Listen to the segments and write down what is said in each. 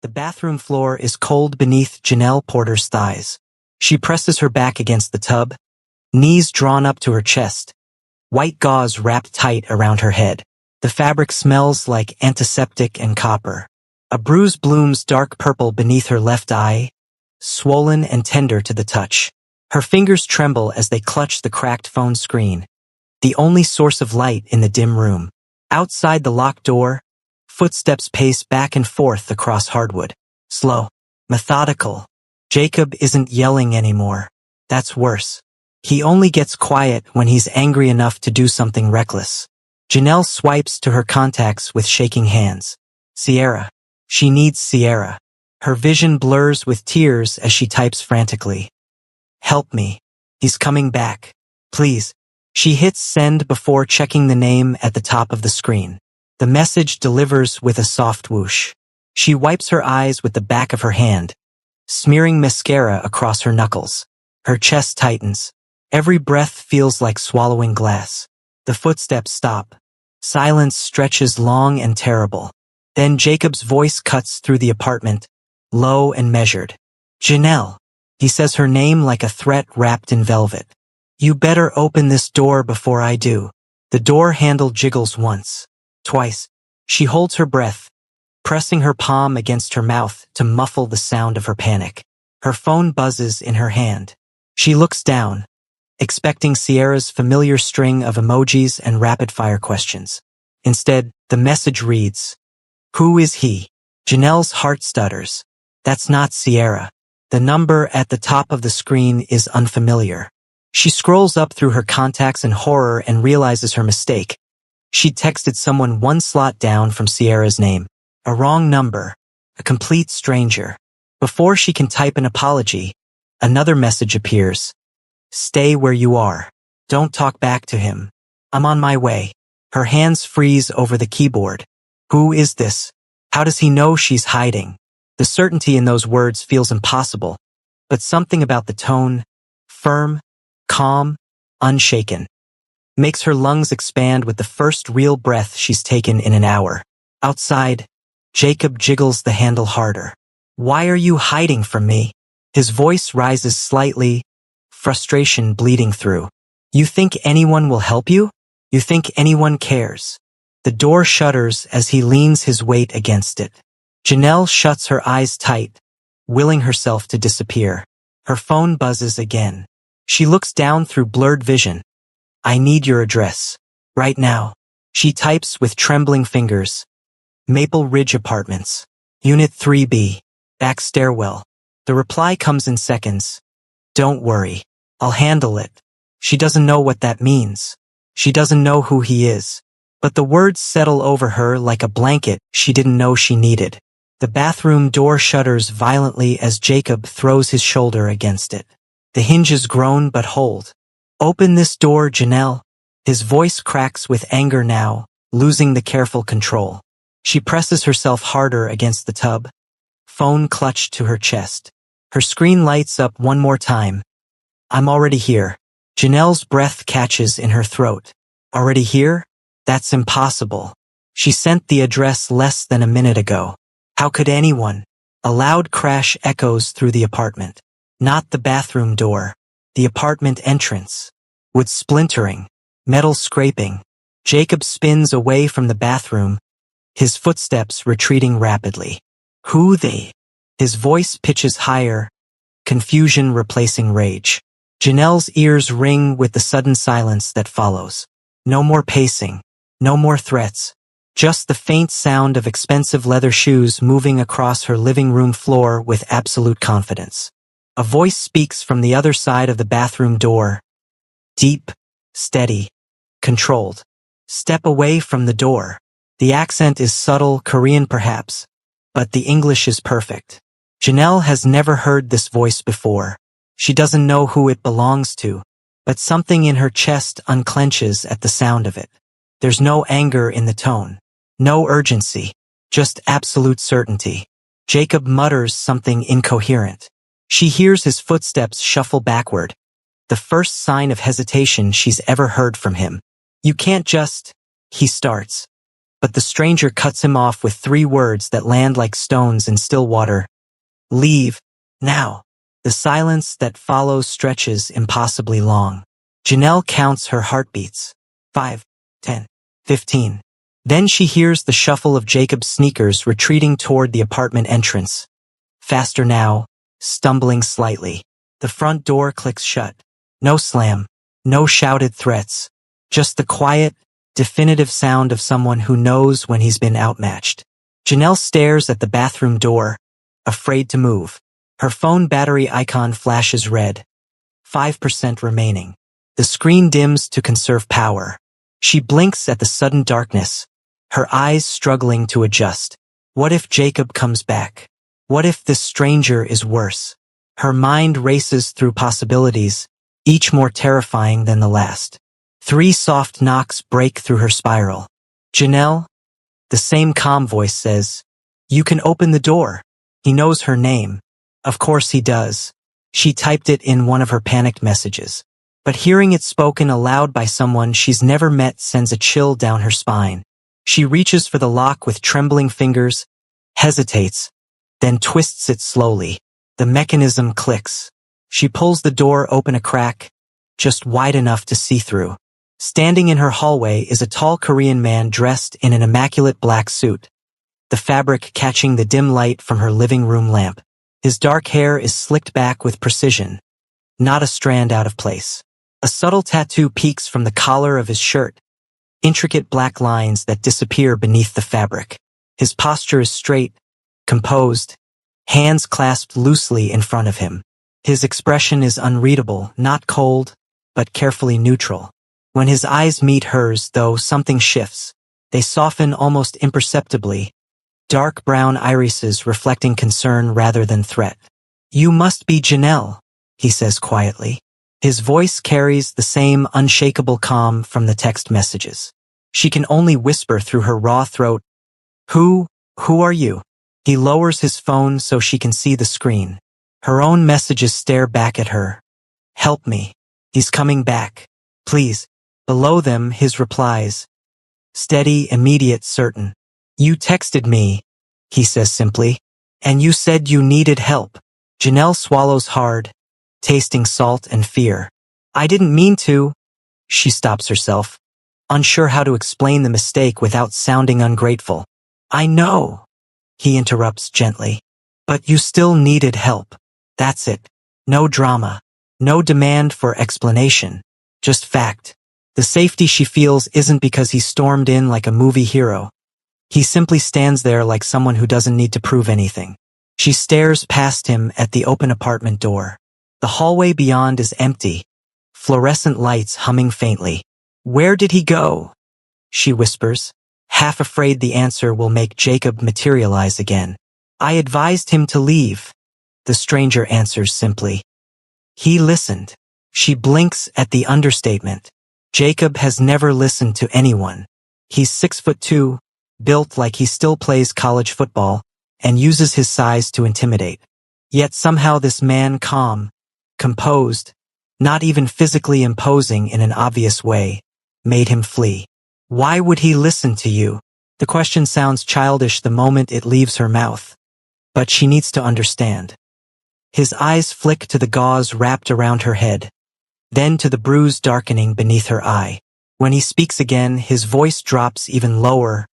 The bathroom floor is cold beneath Janelle Porter's thighs. She presses her back against the tub, knees drawn up to her chest, white gauze wrapped tight around her head. The fabric smells like antiseptic and copper. A bruise blooms dark purple beneath her left eye, swollen and tender to the touch. Her fingers tremble as they clutch the cracked phone screen, the only source of light in the dim room. Outside the locked door, footsteps pace back and forth across hardwood. Slow, methodical. Jacob isn't yelling anymore. That's worse. He only gets quiet when he's angry enough to do something reckless. Janelle swipes to her contacts with shaking hands. Sierra. She needs Sierra. Her vision blurs with tears as she types frantically. Help me. He's coming back. Please. She hits send before checking the name at the top of the screen. The message delivers with a soft whoosh. She wipes her eyes with the back of her hand, smearing mascara across her knuckles. Her chest tightens. Every breath feels like swallowing glass. The footsteps stop. Silence stretches long and terrible. Then Jacob's voice cuts through the apartment, low and measured. Janelle. He says her name like a threat wrapped in velvet. You better open this door before I do. The door handle jiggles once, twice. She holds her breath, pressing her palm against her mouth to muffle the sound of her panic. Her phone buzzes in her hand. She looks down, expecting Sierra's familiar string of emojis and rapid-fire questions. Instead, the message reads, "Who is he?" Janelle's heart stutters. That's not Sierra. The number at the top of the screen is unfamiliar. She scrolls up through her contacts in horror and realizes her mistake. She'd texted someone one slot down from Sierra's name. A wrong number. A complete stranger. Before she can type an apology, another message appears. Stay where you are. Don't talk back to him. I'm on my way. Her hands freeze over the keyboard. Who is this? How does he know she's hiding? The certainty in those words feels impossible, but something about the tone, firm, calm, unshaken, makes her lungs expand with the first real breath she's taken in an hour. Outside, Jacob jiggles the handle harder. Why are you hiding from me? His voice rises slightly, frustration bleeding through. You think anyone will help you? You think anyone cares? The door shudders as he leans his weight against it. Janelle shuts her eyes tight, willing herself to disappear. Her phone buzzes again. She looks down through blurred vision. I need your address. Right now. She types with trembling fingers. Maple Ridge Apartments. Unit 3B. Back stairwell. The reply comes in seconds. Don't worry. I'll handle it. She doesn't know what that means. She doesn't know who he is. But the words settle over her like a blanket she didn't know she needed. The bathroom door shudders violently as Jacob throws his shoulder against it. The hinges groan but hold. Open this door, Janelle. His voice cracks with anger now, losing the careful control. She presses herself harder against the tub, phone clutched to her chest. Her screen lights up one more time. I'm already here. Janelle's breath catches in her throat. Already here? That's impossible. She sent the address less than a minute ago. How could anyone? A loud crash echoes through the apartment. Not the bathroom door. The apartment entrance. Wood splintering. Metal scraping. Jacob spins away from the bathroom, his footsteps retreating rapidly. Who they? His voice pitches higher, confusion replacing rage. Janelle's ears ring with the sudden silence that follows. No more pacing. No more threats. Just the faint sound of expensive leather shoes moving across her living room floor with absolute confidence. A voice speaks from the other side of the bathroom door. Deep, steady, controlled. Step away from the door. The accent is subtle, Korean perhaps, but the English is perfect. Janelle has never heard this voice before. She doesn't know who it belongs to, but something in her chest unclenches at the sound of it. There's no anger in the tone. No urgency, just absolute certainty. Jacob mutters something incoherent. She hears his footsteps shuffle backward, the first sign of hesitation she's ever heard from him. You can't just, he starts. but the stranger cuts him off with 3 words that land like stones in still water. Leave, now. The silence that follows stretches impossibly long. Janelle counts her heartbeats. 5, 10, 15. Then she hears the shuffle of Jacob's sneakers retreating toward the apartment entrance. Faster now, stumbling slightly. The front door clicks shut. No slam, no shouted threats. Just the quiet, definitive sound of someone who knows when he's been outmatched. Janelle stares at the bathroom door, afraid to move. Her phone battery icon flashes red. 5% remaining. The screen dims to conserve power. She blinks at the sudden darkness, her eyes struggling to adjust. What if Jacob comes back? What if this stranger is worse? Her mind races through possibilities, each more terrifying than the last. 3 soft knocks break through her spiral. Janelle? The same calm voice says, "You can open the door." He knows her name. Of course he does. She typed it in one of her panicked messages. But hearing it spoken aloud by someone she's never met sends a chill down her spine. She reaches for the lock with trembling fingers, hesitates, then twists it slowly. The mechanism clicks. She pulls the door open a crack, just wide enough to see through. Standing in her hallway is a tall Korean man dressed in an immaculate black suit, the fabric catching the dim light from her living room lamp. His dark hair is slicked back with precision, not a strand out of place. A subtle tattoo peeks from the collar of his shirt, intricate black lines that disappear beneath the fabric. His posture is straight, composed, hands clasped loosely in front of him. His expression is unreadable, not cold, but carefully neutral. When his eyes meet hers, though, something shifts. They soften almost imperceptibly, dark brown irises reflecting concern rather than threat. "You must be Janelle," he says quietly. His voice carries the same unshakable calm from the text messages. She can only whisper through her raw throat, Who are you?" He lowers his phone so she can see the screen. Her own messages stare back at her. "Help me. He's coming back. Please." Below them, his replies. Steady, immediate, certain. "You texted me," he says simply, "and you said you needed help." Janelle swallows hard, tasting salt and fear. "I didn't mean to." She stops herself, unsure how to explain the mistake without sounding ungrateful. "I know," he interrupts gently, "but you still needed help. That's it. No drama. No demand for explanation. Just fact." The safety she feels isn't because he stormed in like a movie hero. He simply stands there like someone who doesn't need to prove anything. She stares past him at the open apartment door. The hallway beyond is empty, fluorescent lights humming faintly. "Where did he go?" she whispers, half afraid the answer will make Jacob materialize again. "I advised him to leave," the stranger answers simply. "He listened." She blinks at the understatement. Jacob has never listened to anyone. He's 6'2", built like he still plays college football, and uses his size to intimidate. Yet somehow this man calm, composed, not even physically imposing in an obvious way, made him flee. Why would he listen to you? The question sounds childish the moment it leaves her mouth. But she needs to understand. His eyes flick to the gauze wrapped around her head, then to the bruise darkening beneath her eye. When he speaks again, his voice drops even lower,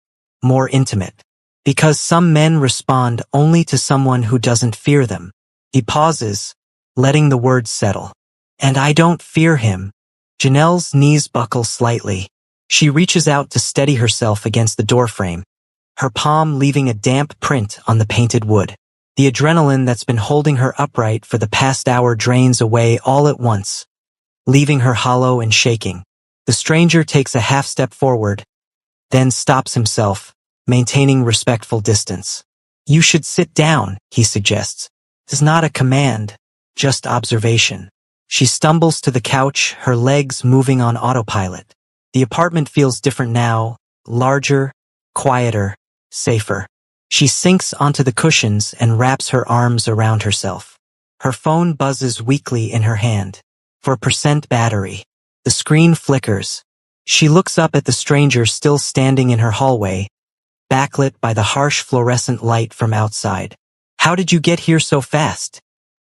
more intimate. Because some men respond only to someone who doesn't fear them. He pauses, letting the words settle. "And I don't fear him." Janelle's knees buckle slightly. She reaches out to steady herself against the doorframe, her palm leaving a damp print on the painted wood. The adrenaline that's been holding her upright for the past hour drains away all at once, leaving her hollow and shaking. The stranger takes a half step forward, then stops himself, maintaining respectful distance. "You should sit down," he suggests. It's not a command, just observation. She stumbles to the couch, her legs moving on autopilot. The apartment feels different now, larger, quieter, safer. She sinks onto the cushions and wraps her arms around herself. Her phone buzzes weakly in her hand. 4% battery. The screen flickers, She looks up at the stranger still standing in her hallway, backlit by the harsh fluorescent light from outside. "How did you get here so fast?"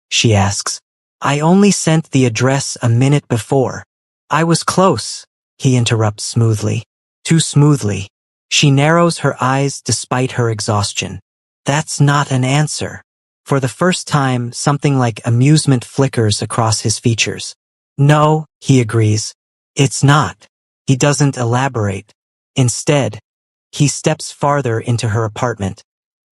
she asks. "I only sent the address a minute before." "I was close," he interrupts smoothly. Too smoothly. She narrows her eyes despite her exhaustion. That's not an answer. For the first time, something like amusement flickers across his features. "No," he agrees. "It's not." He doesn't elaborate. Instead, he steps farther into her apartment,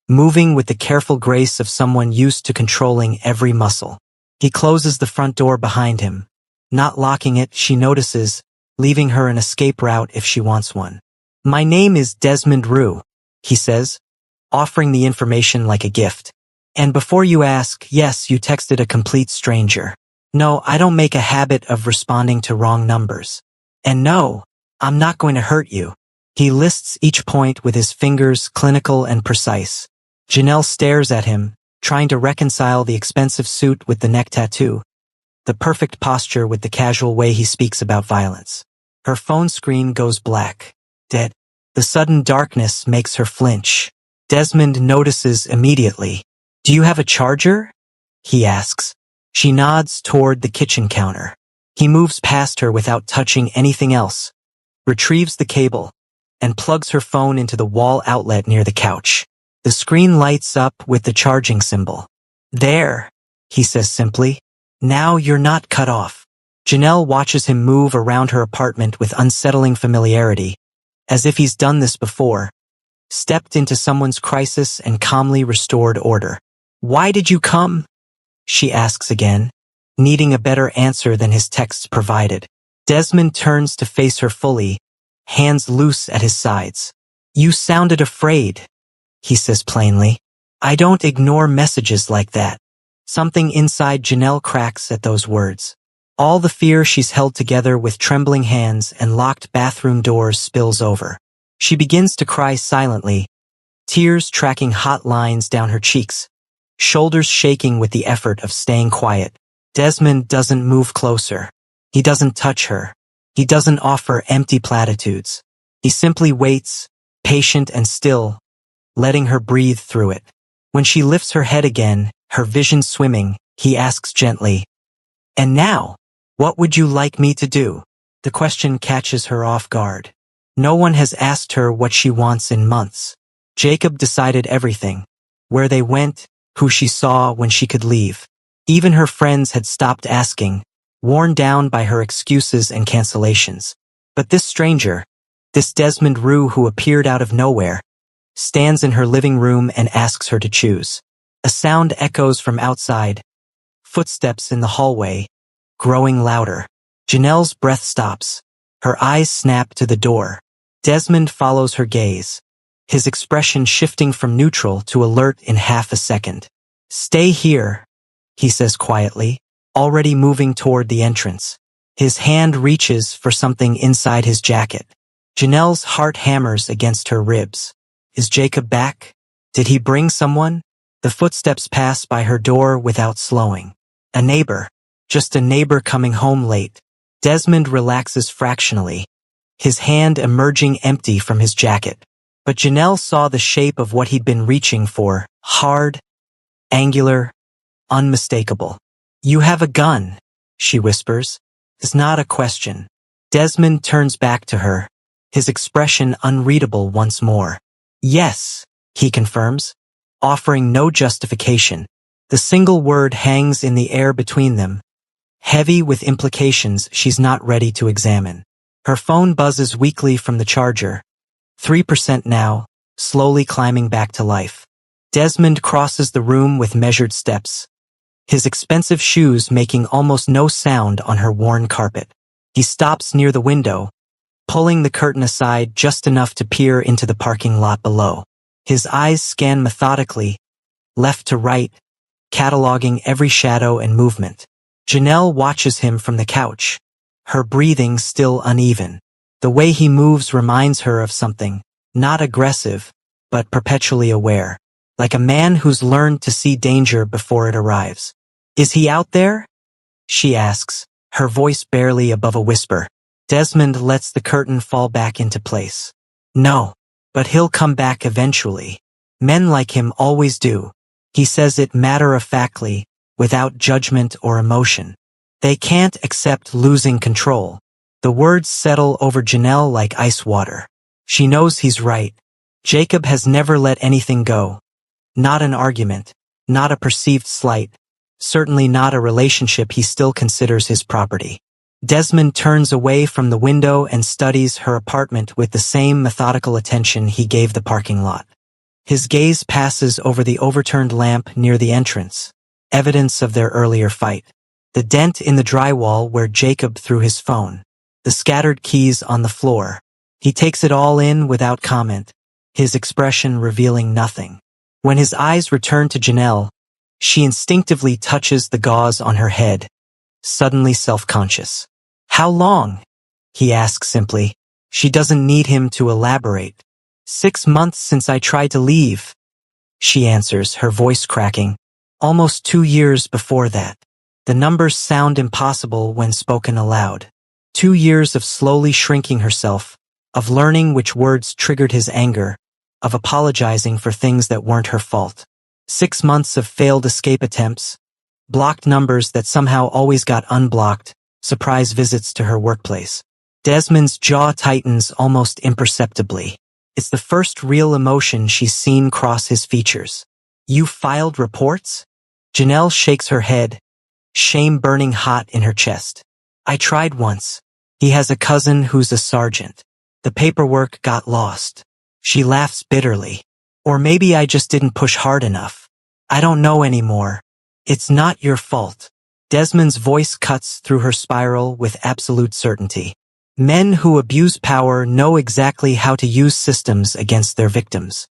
moving with the careful grace of someone used to controlling every muscle. He closes the front door behind him. Not locking it, she notices, leaving her an escape route if she wants one. "My name is Desmond Rue," he says, offering the information like a gift. "And before you ask, yes, you texted a complete stranger. No, I don't make a habit of responding to wrong numbers. And no, I'm not going to hurt you." He lists each point with his fingers, clinical and precise. Janelle stares at him, trying to reconcile the expensive suit with the neck tattoo, the perfect posture with the casual way he speaks about violence. Her phone screen goes black. Dead. The sudden darkness makes her flinch. Desmond notices immediately. "Do you have a charger?" he asks. She nods toward the kitchen counter. He moves past her without touching anything else, retrieves the cable, and plugs her phone into the wall outlet near the couch. The screen lights up with the charging symbol. "There," he says simply. "Now you're not cut off." Janelle watches him move around her apartment with unsettling familiarity, as if he's done this before, stepped into someone's crisis and calmly restored order. "Why did you come?" she asks again, needing a better answer than his texts provided. Desmond turns to face her fully, hands loose at his sides. "You sounded afraid," he says plainly. "I don't ignore messages like that." Something inside Janelle cracks at those words. All the fear she's held together with trembling hands and locked bathroom doors spills over. She begins to cry silently, tears tracking hot lines down her cheeks, shoulders shaking with the effort of staying quiet. Desmond doesn't move closer. He doesn't touch her. He doesn't offer empty platitudes. He simply waits, patient and still, letting her breathe through it. When she lifts her head again, her vision swimming, he asks gently, "And now, what would you like me to do?" The question catches her off guard. No one has asked her what she wants in months. Jacob decided everything, where they went, who she saw when she could leave. Even her friends had stopped asking, worn down by her excuses and cancellations. But this stranger, this Desmond Rue who appeared out of nowhere, stands in her living room and asks her to choose. A sound echoes from outside, footsteps in the hallway, growing louder. Janelle's breath stops. Her eyes snap to the door. Desmond follows her gaze, his expression shifting from neutral to alert in half a second. "Stay here," he says quietly, already moving toward the entrance. His hand reaches for something inside his jacket. Janelle's heart hammers against her ribs. Is Jacob back? Did he bring someone? The footsteps pass by her door without slowing. A neighbor. Just a neighbor coming home late. Desmond relaxes fractionally, his hand emerging empty from his jacket. But Janelle saw the shape of what he'd been reaching for, hard, angular, unmistakable. "You have a gun," she whispers. It's not a question. Desmond turns back to her, his expression unreadable once more. "Yes," he confirms, offering no justification. The single word hangs in the air between them, heavy with implications she's not ready to examine. Her phone buzzes weakly from the charger, 3% now, slowly climbing back to life. Desmond crosses the room with measured steps, his expensive shoes making almost no sound on her worn carpet. He stops near the window, pulling the curtain aside just enough to peer into the parking lot below. His eyes scan methodically, left to right, cataloging every shadow and movement. Janelle watches him from the couch, her breathing still uneven. The way he moves reminds her of something, not aggressive, but perpetually aware, like a man who's learned to see danger before it arrives. "Is he out there?" she asks, her voice barely above a whisper. Desmond lets the curtain fall back into place. No, but he'll come back eventually. Men like him always do. He says it matter-of-factly, without judgment or emotion. They can't accept losing control. The words settle over Janelle like ice water. She knows he's right. Jacob has never let anything go. Not an argument, not a perceived slight, certainly not a relationship he still considers his property. Desmond turns away from the window and studies her apartment with the same methodical attention he gave the parking lot. His gaze passes over the overturned lamp near the entrance, evidence of their earlier fight. The dent in the drywall where Jacob threw his phone. The scattered keys on the floor. He takes it all in without comment, his expression revealing nothing. When his eyes return to Janelle, she instinctively touches the gauze on her head, suddenly self-conscious. How long? He asks simply. She doesn't need him to elaborate. 6 months since I tried to leave, she answers, her voice cracking. Almost 2 years before that. The numbers sound impossible when spoken aloud. 2 years of slowly shrinking herself, of learning which words triggered his anger, of apologizing for things that weren't her fault. 6 months of failed escape attempts, blocked numbers that somehow always got unblocked, surprise visits to her workplace. Desmond's jaw tightens almost imperceptibly. It's the first real emotion she's seen cross his features. You filed reports? Janelle shakes her head, shame burning hot in her chest. I tried once. He has a cousin who's a sergeant. The paperwork got lost. She laughs bitterly. Or maybe I just didn't push hard enough. I don't know anymore. It's not your fault. Desmond's voice cuts through her spiral with absolute certainty. Men who abuse power know exactly how to use systems against their victims.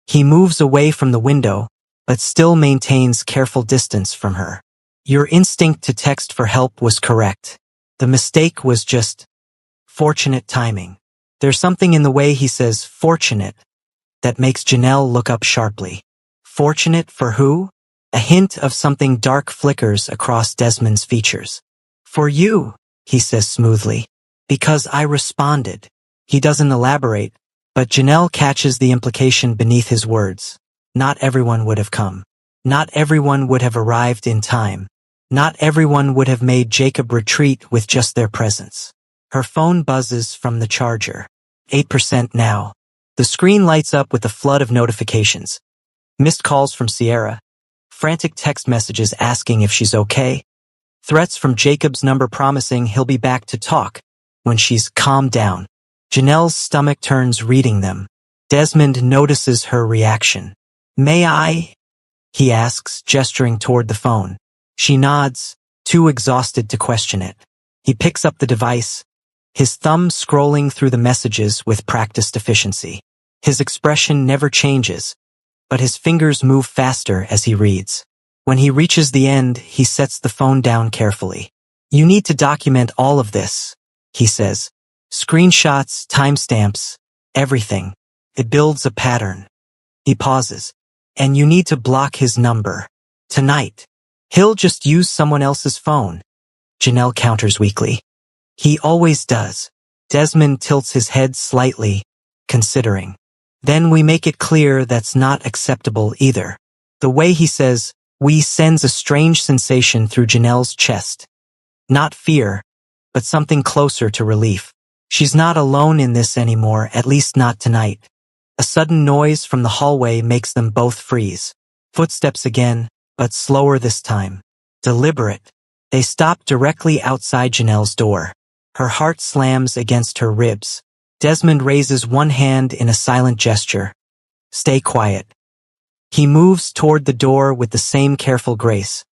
He moves away from the window, but still maintains careful distance from her. Your instinct to text for help was correct. The mistake was just fortunate timing. There's something in the way he says fortunate that makes Janelle look up sharply. Fortunate for who? A hint of something dark flickers across Desmond's features. For you, he says smoothly. Because I responded. He doesn't elaborate, but Janelle catches the implication beneath his words. Not everyone would have come. Not everyone would have arrived in time. Not everyone would have made Jacob retreat with just their presence. Her phone buzzes from the charger. 8% now. The screen lights up with a flood of notifications. Missed calls from Sierra. Frantic text messages asking if she's okay. Threats from Jacob's number promising he'll be back to talk when she's calmed down. Janelle's stomach turns reading them. Desmond notices her reaction. May I? He asks, gesturing toward the phone. She nods, too exhausted to question it. He picks up the device, his thumb scrolling through the messages with practiced efficiency. His expression never changes, but his fingers move faster as he reads. When he reaches the end, he sets the phone down carefully. You need to document all of this, he says. Screenshots, timestamps, everything. It builds a pattern. He pauses. And you need to block his number. Tonight. He'll just use someone else's phone. Janelle counters weakly. He always does. Desmond tilts his head slightly, considering. Then we make it clear that's not acceptable either. The way he says, we sends a strange sensation through Janelle's chest. Not fear, but something closer to relief. She's not alone in this anymore, at least not tonight. A sudden noise from the hallway makes them both freeze. Footsteps again, but slower this time. Deliberate. They stop directly outside Janelle's door. Her heart slams against her ribs. Desmond raises one hand in a silent gesture. Stay quiet. He moves toward the door with the same careful grace,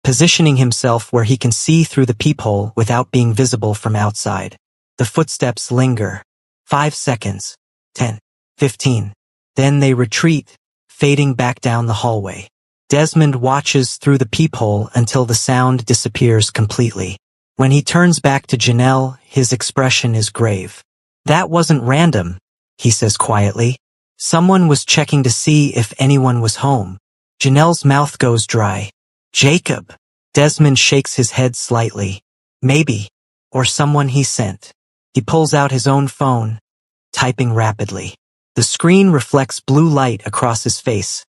positioning himself where he can see through the peephole without being visible from outside. The footsteps linger. 5 seconds. 10. 15. Then they retreat, fading back down the hallway. Desmond watches through the peephole until the sound disappears completely. When he turns back to Janelle, his expression is grave. That wasn't random, he says quietly. Someone was checking to see if anyone was home. Janelle's mouth goes dry. Jacob. Desmond shakes his head slightly. Maybe. Or someone he sent. He pulls out his own phone, typing rapidly. The screen reflects blue light across his face,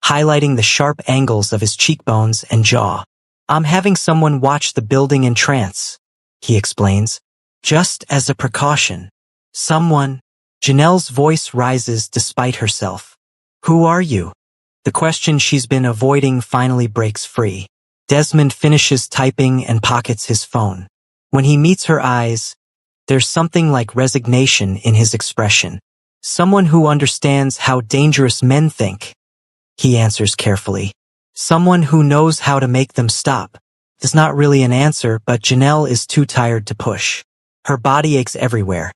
highlighting the sharp angles of his cheekbones and jaw. I'm having someone watch the building in trance, he explains. Just as a precaution. Someone. Janelle's voice rises despite herself. Who are you? The question she's been avoiding finally breaks free. Desmond finishes typing and pockets his phone. When he meets her eyes, there's something like resignation in his expression. Someone who understands how dangerous men think, he answers carefully. Someone who knows how to make them stop. It's not really an answer, but Janelle is too tired to push. Her body aches everywhere.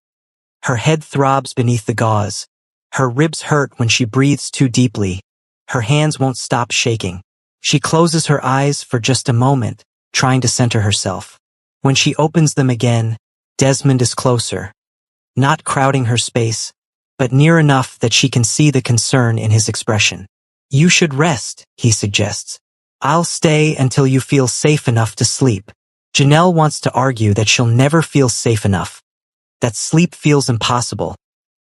Her head throbs beneath the gauze. Her ribs hurt when she breathes too deeply. Her hands won't stop shaking. She closes her eyes for just a moment, trying to center herself. When she opens them again, Desmond is closer. Not crowding her space, but near enough that she can see the concern in his expression. You should rest, he suggests. I'll stay until you feel safe enough to sleep. Janelle wants to argue that she'll never feel safe enough, that sleep feels impossible,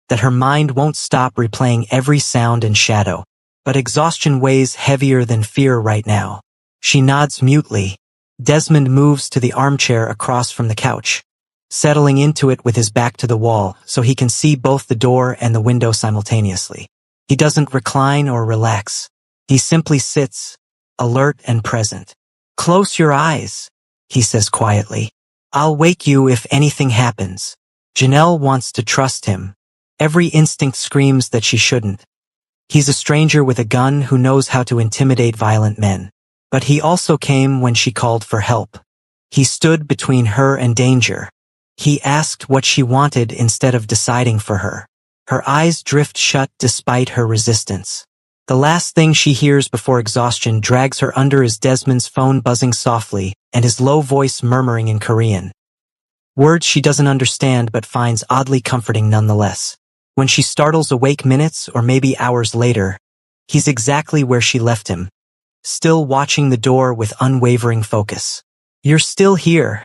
that her mind won't stop replaying every sound and shadow. But exhaustion weighs heavier than fear right now. She nods mutely. Desmond moves to the armchair across from the couch, settling into it with his back to the wall so he can see both the door and the window simultaneously. He doesn't recline or relax. He simply sits, alert and present. Close your eyes, he says quietly. I'll wake you if anything happens. Janelle wants to trust him. Every instinct screams that she shouldn't. He's a stranger with a gun who knows how to intimidate violent men. But he also came when she called for help. He stood between her and danger. He asked what she wanted instead of deciding for her. Her eyes drift shut despite her resistance. The last thing she hears before exhaustion drags her under is Desmond's phone buzzing softly and his low voice murmuring in Korean. Words she doesn't understand but finds oddly comforting nonetheless. When she startles awake minutes or maybe hours later, he's exactly where she left him, still watching the door with unwavering focus. You're still here,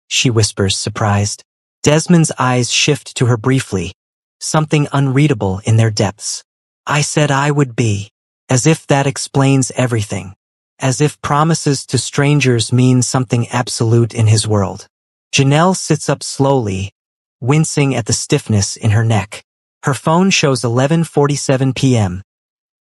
she whispers, surprised. Desmond's eyes shift to her briefly, something unreadable in their depths. I said I would be, as if that explains everything, as if promises to strangers mean something absolute in his world. Janelle sits up slowly, wincing at the stiffness in her neck. Her phone shows 11:47 p.m.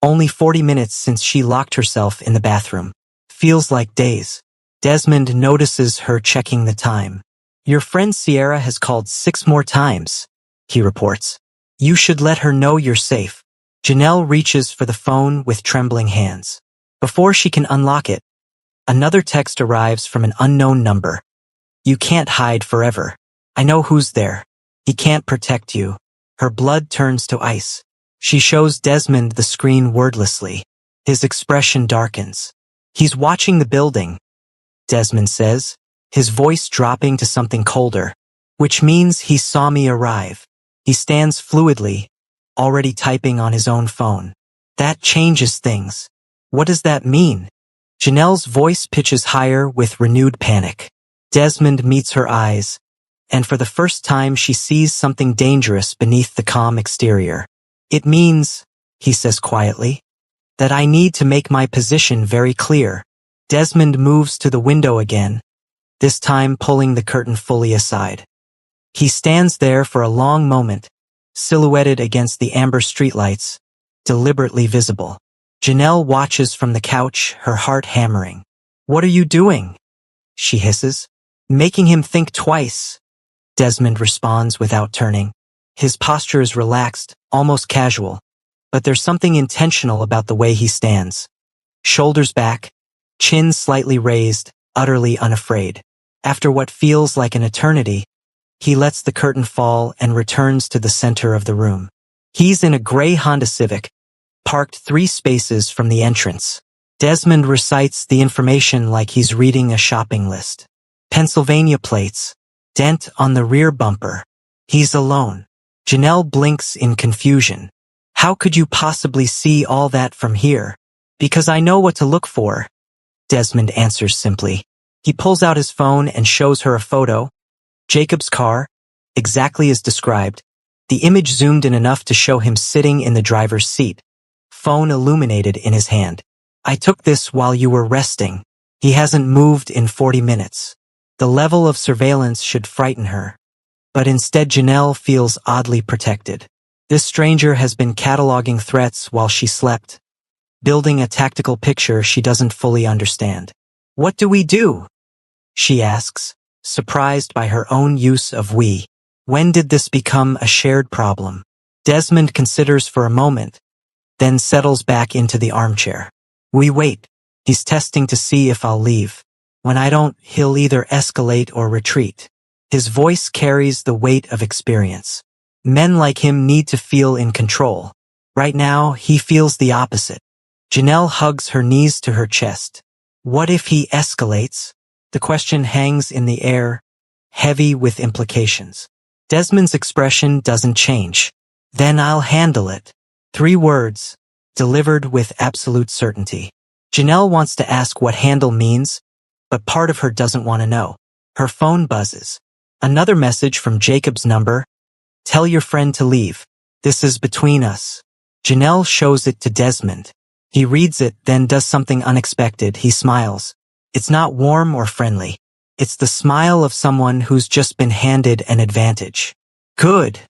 Only 40 minutes since she locked herself in the bathroom. Feels like days. Desmond notices her checking the time. Your friend Sierra has called 6 more times, he reports. You should let her know you're safe. Janelle reaches for the phone with trembling hands. Before she can unlock it, another text arrives from an unknown number. You can't hide forever. I know who's there. He can't protect you. Her blood turns to ice. She shows Desmond the screen wordlessly. His expression darkens. He's watching the building, Desmond says, his voice dropping to something colder, which means he saw me arrive. He stands fluidly, already typing on his own phone. That changes things. What does that mean? Janelle's voice pitches higher with renewed panic. Desmond meets her eyes, and for the first time she sees something dangerous beneath the calm exterior. It means, he says quietly, that I need to make my position very clear. Desmond moves to the window again, this time pulling the curtain fully aside. He stands there for a long moment, silhouetted against the amber streetlights, deliberately visible. Janelle watches from the couch, her heart hammering. What are you doing? She hisses. Making him think twice, Desmond responds without turning. His posture is relaxed, almost casual, but there's something intentional about the way he stands. Shoulders back, chin slightly raised, utterly unafraid. After what feels like an eternity, he lets the curtain fall and returns to the center of the room. He's in a gray Honda Civic, parked 3 spaces from the entrance. Desmond recites the information like he's reading a shopping list. Pennsylvania plates, dent on the rear bumper. He's alone. Janelle blinks in confusion. How could you possibly see all that from here? Because I know what to look for, Desmond answers simply. He pulls out his phone and shows her a photo. Jacob's car, exactly as described. The image zoomed in enough to show him sitting in the driver's seat, phone illuminated in his hand. I took this while you were resting. He hasn't moved in 40 minutes. The level of surveillance should frighten her. But instead Janelle feels oddly protected. This stranger has been cataloging threats while she slept, building a tactical picture she doesn't fully understand. What do we do? She asks, surprised by her own use of we. When did this become a shared problem? Desmond considers for a moment, then settles back into the armchair. We wait. He's testing to see if I'll leave. When I don't, he'll either escalate or retreat. His voice carries the weight of experience. Men like him need to feel in control. Right now, he feels the opposite. Janelle hugs her knees to her chest. What if he escalates? The question hangs in the air, heavy with implications. Desmond's expression doesn't change. Then I'll handle it. 3 words, delivered with absolute certainty. Janelle wants to ask what handle means, but part of her doesn't want to know. Her phone buzzes. Another message from Jacob's number. Tell your friend to leave. This is between us. Janelle shows it to Desmond. He reads it, then does something unexpected. He smiles. It's not warm or friendly. It's the smile of someone who's just been handed an advantage. Good,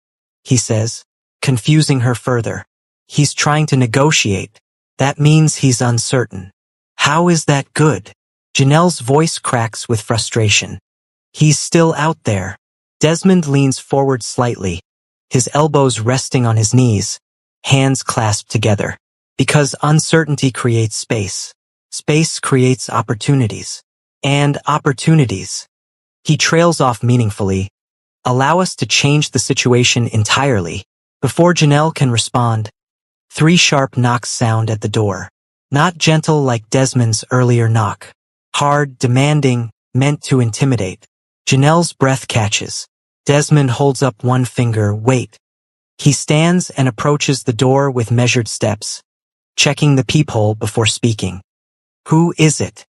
he says, confusing her further. He's trying to negotiate. That means he's uncertain. How is that good? Janelle's voice cracks with frustration. He's still out there. Desmond leans forward slightly, his elbows resting on his knees, hands clasped together. Because uncertainty creates space. Space creates opportunities. And opportunities. He trails off meaningfully. Allow us to change the situation entirely. Before Janelle can respond, 3 sharp knocks sound at the door. Not gentle like Desmond's earlier knock. Hard, demanding, meant to intimidate. Janelle's breath catches. Desmond holds up one finger. Wait. He stands and approaches the door with measured steps, checking the peephole before speaking. Who is it?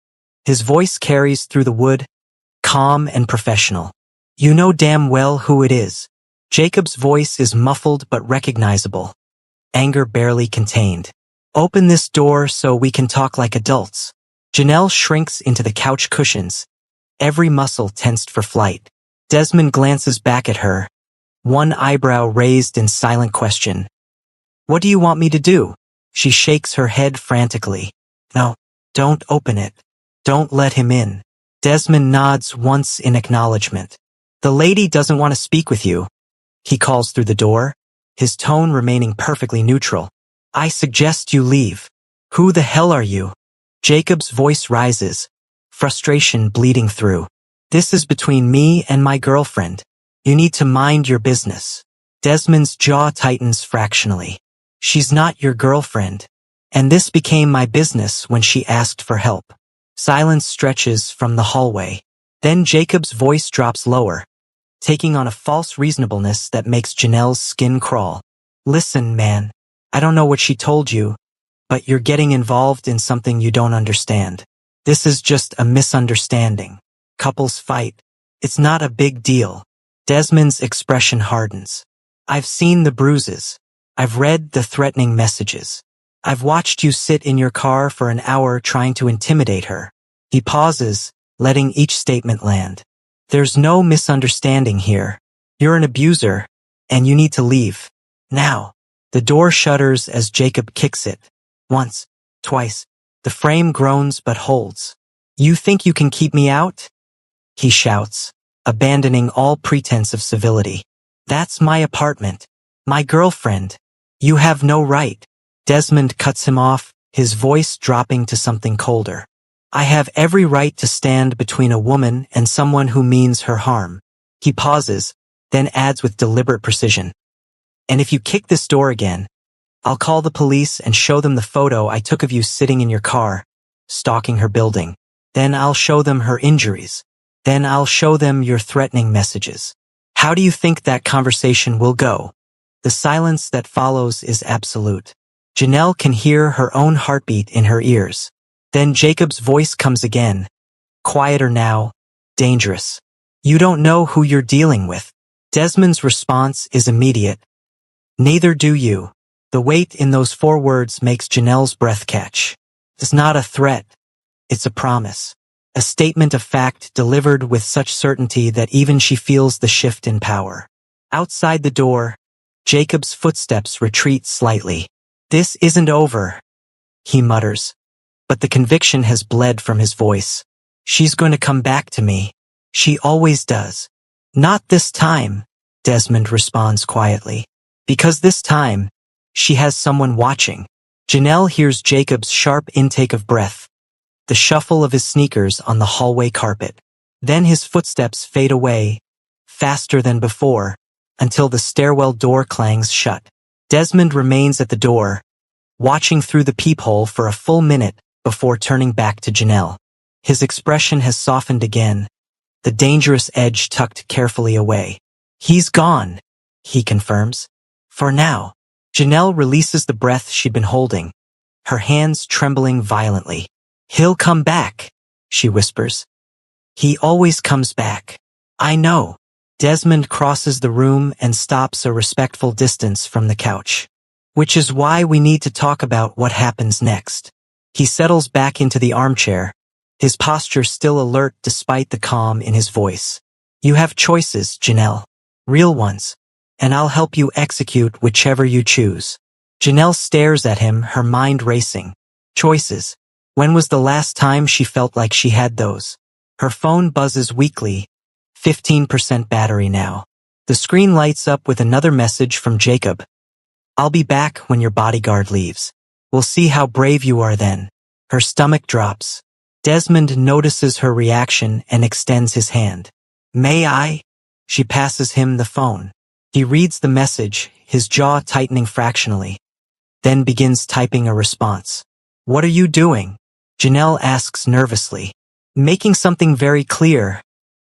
His voice carries through the wood, calm and professional. You know damn well who it is. Jacob's voice is muffled but recognizable. Anger barely contained. Open this door so we can talk like adults. Janelle shrinks into the couch cushions, every muscle tensed for flight. Desmond glances back at her, one eyebrow raised in silent question. What do you want me to do? She shakes her head frantically. No, don't open it. Don't let him in. Desmond nods once in acknowledgement. The lady doesn't want to speak with you. He calls through the door, his tone remaining perfectly neutral. I suggest you leave. Who the hell are you? Jacob's voice rises, frustration bleeding through. This is between me and my girlfriend. You need to mind your business. Desmond's jaw tightens fractionally. She's not your girlfriend. And this became my business when she asked for help. Silence stretches from the hallway. Then Jacob's voice drops lower, taking on a false reasonableness that makes Janelle's skin crawl. Listen, man. I don't know what she told you, but you're getting involved in something you don't understand. This is just a misunderstanding. Couples fight. It's not a big deal. Desmond's expression hardens. I've seen the bruises. I've read the threatening messages. I've watched you sit in your car for an hour trying to intimidate her. He pauses, letting each statement land. There's no misunderstanding here. You're an abuser, and you need to leave. Now. The door shudders as Jacob kicks it. Once, twice. The frame groans but holds. You think you can keep me out? He shouts, abandoning all pretense of civility. That's my apartment. My girlfriend. You have no right. Desmond cuts him off, his voice dropping to something colder. I have every right to stand between a woman and someone who means her harm. He pauses, then adds with deliberate precision. And if you kick this door again, I'll call the police and show them the photo I took of you sitting in your car, stalking her building. Then I'll show them her injuries. Then I'll show them your threatening messages. How do you think that conversation will go? The silence that follows is absolute. Janelle can hear her own heartbeat in her ears. Then Jacob's voice comes again. Quieter now, dangerous. You don't know who you're dealing with. Desmond's response is immediate. Neither do you. The weight in those 4 words makes Janelle's breath catch. It's not a threat. It's a promise. A statement of fact delivered with such certainty that even she feels the shift in power. Outside the door, Jacob's footsteps retreat slightly. This isn't over, he mutters. But the conviction has bled from his voice. She's going to come back to me. She always does. Not this time, Desmond responds quietly. Because this time, she has someone watching. Janelle hears Jacob's sharp intake of breath, the shuffle of his sneakers on the hallway carpet. Then his footsteps fade away, faster than before, until the stairwell door clangs shut. Desmond remains at the door, watching through the peephole for a full minute before turning back to Janelle. His expression has softened again, the dangerous edge tucked carefully away. He's gone, he confirms. For now. Janelle releases the breath she'd been holding, her hands trembling violently. He'll come back, she whispers. He always comes back. I know. Desmond crosses the room and stops a respectful distance from the couch. Which is why we need to talk about what happens next. He settles back into the armchair, his posture still alert despite the calm in his voice. You have choices, Janelle. Real ones. And I'll help you execute whichever you choose. Janelle stares at him, her mind racing. Choices. When was the last time she felt like she had those? Her phone buzzes weakly. 15% battery now. The screen lights up with another message from Jacob. I'll be back when your bodyguard leaves. We'll see how brave you are then. Her stomach drops. Desmond notices her reaction and extends his hand. May I? She passes him the phone. He reads the message, his jaw tightening fractionally, then begins typing a response. What are you doing? Janelle asks nervously. Making something very clear,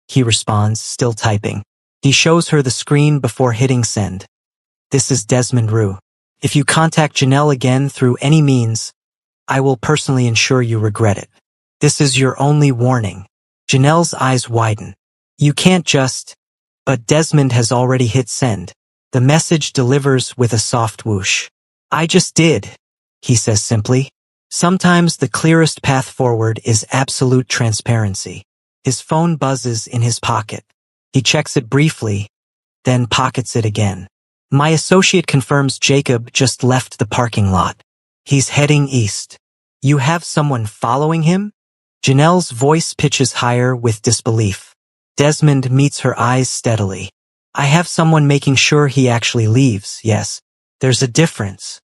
he responds, still typing. He shows her the screen before hitting send. This is Desmond Rue. If you contact Janelle again through any means, I will personally ensure you regret it. This is your only warning. Janelle's eyes widen. You can't just... But Desmond has already hit send. The message delivers with a soft whoosh. I just did, he says simply. Sometimes the clearest path forward is absolute transparency. His phone buzzes in his pocket. He checks it briefly, then pockets it again. My associate confirms Jacob just left the parking lot. He's heading east. You have someone following him? Janelle's voice pitches higher with disbelief. Desmond meets her eyes steadily. I have someone making sure he actually leaves, yes. There's a difference.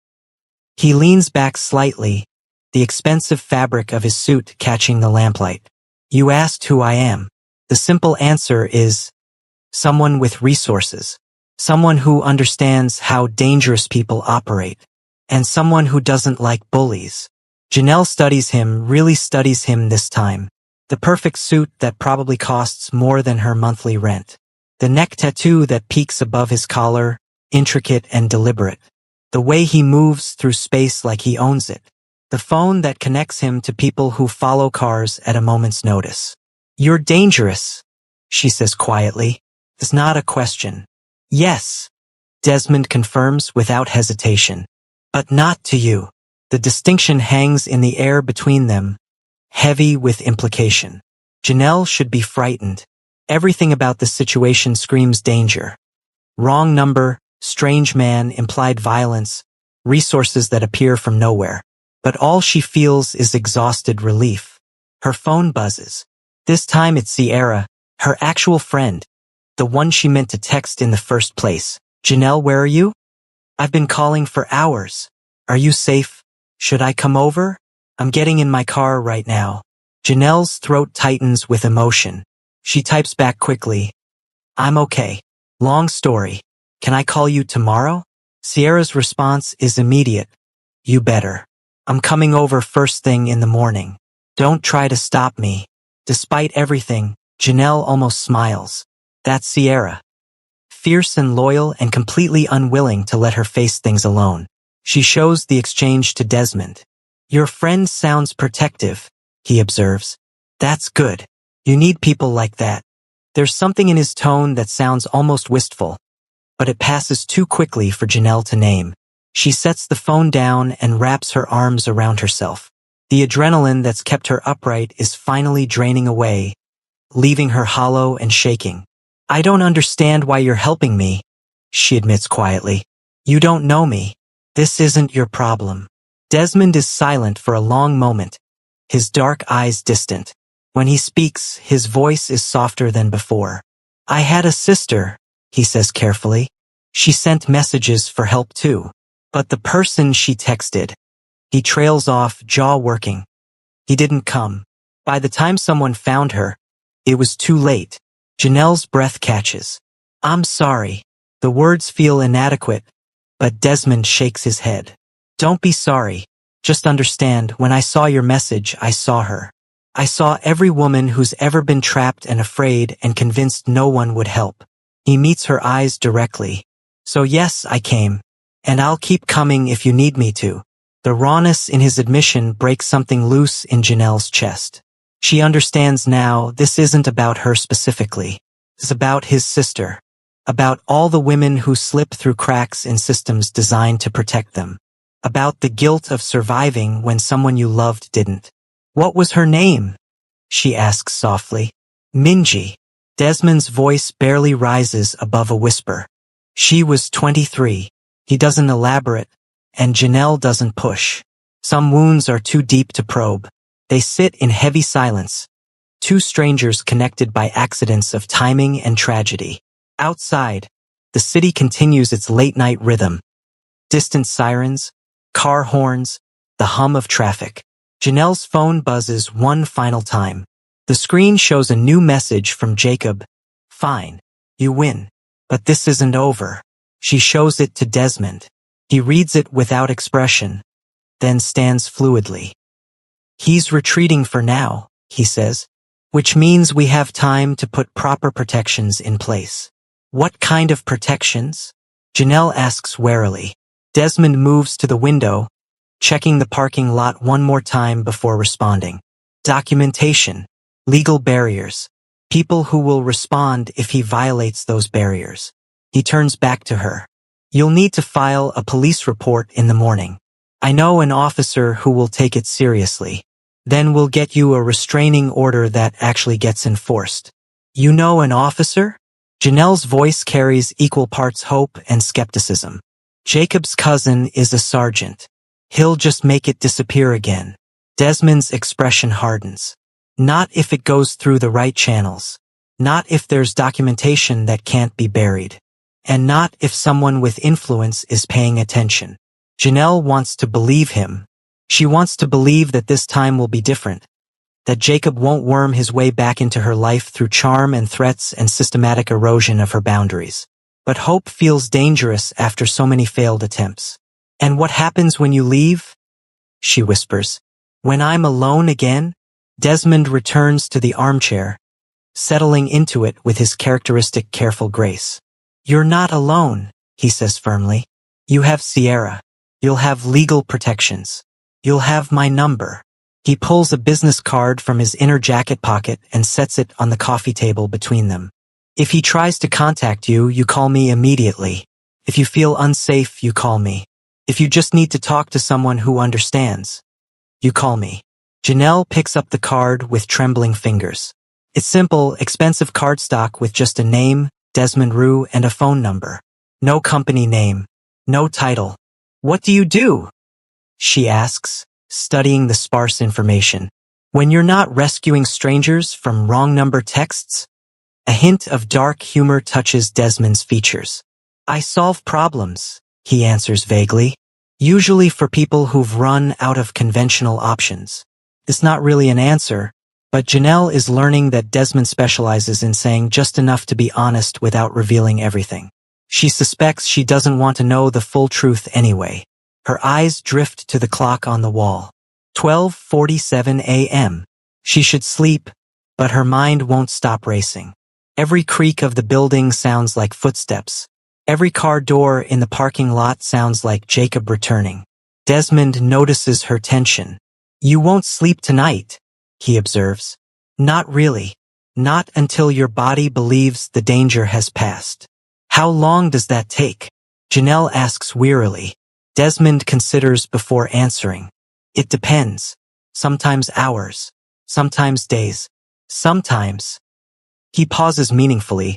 He leans back slightly, the expensive fabric of his suit catching the lamplight. You asked who I am. The simple answer is someone with resources. Someone who understands how dangerous people operate. And someone who doesn't like bullies. Janelle studies him, really studies him this time. The perfect suit that probably costs more than her monthly rent. The neck tattoo that peeks above his collar, intricate and deliberate. The way he moves through space like he owns it. The phone that connects him to people who follow cars at a moment's notice. You're dangerous, she says quietly. It's not a question. Yes, Desmond confirms without hesitation. But not to you. The distinction hangs in the air between them, heavy with implication. Janelle should be frightened. Everything about the situation screams danger. Wrong number, strange man, implied violence, resources that appear from nowhere. But all she feels is exhausted relief. Her phone buzzes. This time it's Sierra, her actual friend, the one she meant to text in the first place. Janelle, where are you? I've been calling for hours. Are you safe? Should I come over? I'm getting in my car right now. Janelle's throat tightens with emotion. She types back quickly. I'm okay. Long story. Can I call you tomorrow? Sierra's response is immediate. You better. I'm coming over first thing in the morning. Don't try to stop me. Despite everything, Janelle almost smiles. That's Sierra. Fierce and loyal and completely unwilling to let her face things alone. She shows the exchange to Desmond. Your friend sounds protective, he observes. That's good. You need people like that. There's something in his tone that sounds almost wistful, but it passes too quickly for Janelle to name. She sets the phone down and wraps her arms around herself. The adrenaline that's kept her upright is finally draining away, leaving her hollow and shaking. I don't understand why you're helping me, she admits quietly. You don't know me. This isn't your problem. Desmond is silent for a long moment, his dark eyes distant. When he speaks, his voice is softer than before. I had a sister, he says carefully. She sent messages for help too. But the person she texted. He trails off, jaw working. He didn't come. By the time someone found her, it was too late. Janelle's breath catches. I'm sorry. The words feel inadequate, but Desmond shakes his head. Don't be sorry. Just understand, when I saw your message, I saw her. I saw every woman who's ever been trapped and afraid and convinced no one would help. He meets her eyes directly. So yes, I came. And I'll keep coming if you need me to. The rawness in his admission breaks something loose in Janelle's chest. She understands now this isn't about her specifically. It's about his sister. About all the women who slip through cracks in systems designed to protect them. About the guilt of surviving when someone you loved didn't. What was her name? She asks softly. Minji. Desmond's voice barely rises above a whisper. She was 23. He doesn't elaborate, and Janelle doesn't push. Some wounds are too deep to probe. They sit in heavy silence. Two strangers connected by accidents of timing and tragedy. Outside, the city continues its late-night rhythm. Distant sirens, car horns, the hum of traffic. Janelle's phone buzzes one final time. The screen shows a new message from Jacob. Fine, you win. But this isn't over. She shows it to Desmond. He reads it without expression, then stands fluidly. He's retreating for now, he says, which means we have time to put proper protections in place. What kind of protections? Janelle asks warily. Desmond moves to the window, checking the parking lot one more time before responding. Documentation, legal barriers, people who will respond if he violates those barriers. He turns back to her. You'll need to file a police report in the morning. I know an officer who will take it seriously. Then we'll get you a restraining order that actually gets enforced. You know an officer? Janelle's voice carries equal parts hope and skepticism. Jacob's cousin is a sergeant. He'll just make it disappear again. Desmond's expression hardens. Not if it goes through the right channels. Not if there's documentation that can't be buried. And not if someone with influence is paying attention. Janelle wants to believe him. She wants to believe that this time will be different. That Jacob won't worm his way back into her life through charm and threats and systematic erosion of her boundaries. But hope feels dangerous after so many failed attempts. And what happens when you leave? She whispers. When I'm alone again? Desmond returns to the armchair, settling into it with his characteristic careful grace. You're not alone, he says firmly. You have Sierra. You'll have legal protections. You'll have my number. He pulls a business card from his inner jacket pocket and sets it on the coffee table between them. If he tries to contact you, you call me immediately. If you feel unsafe, you call me. If you just need to talk to someone who understands, you call me. Janelle picks up the card with trembling fingers. It's simple, expensive cardstock with just a name, Desmond Rue, and a phone number. No company name. No title. What do you do? She asks, studying the sparse information. When you're not rescuing strangers from wrong number texts? A hint of dark humor touches Desmond's features. I solve problems, he answers vaguely. Usually for people who've run out of conventional options. It's not really an answer, but Janelle is learning that Desmond specializes in saying just enough to be honest without revealing everything. She suspects she doesn't want to know the full truth anyway. Her eyes drift to the clock on the wall. 12:47 a.m. She should sleep, but her mind won't stop racing. Every creak of the building sounds like footsteps. Every car door in the parking lot sounds like Jacob returning. Desmond notices her tension. You won't sleep tonight, he observes. Not really. Not until your body believes the danger has passed. How long does that take? Janelle asks wearily. Desmond considers before answering. It depends. Sometimes hours. Sometimes days. Sometimes. He pauses meaningfully.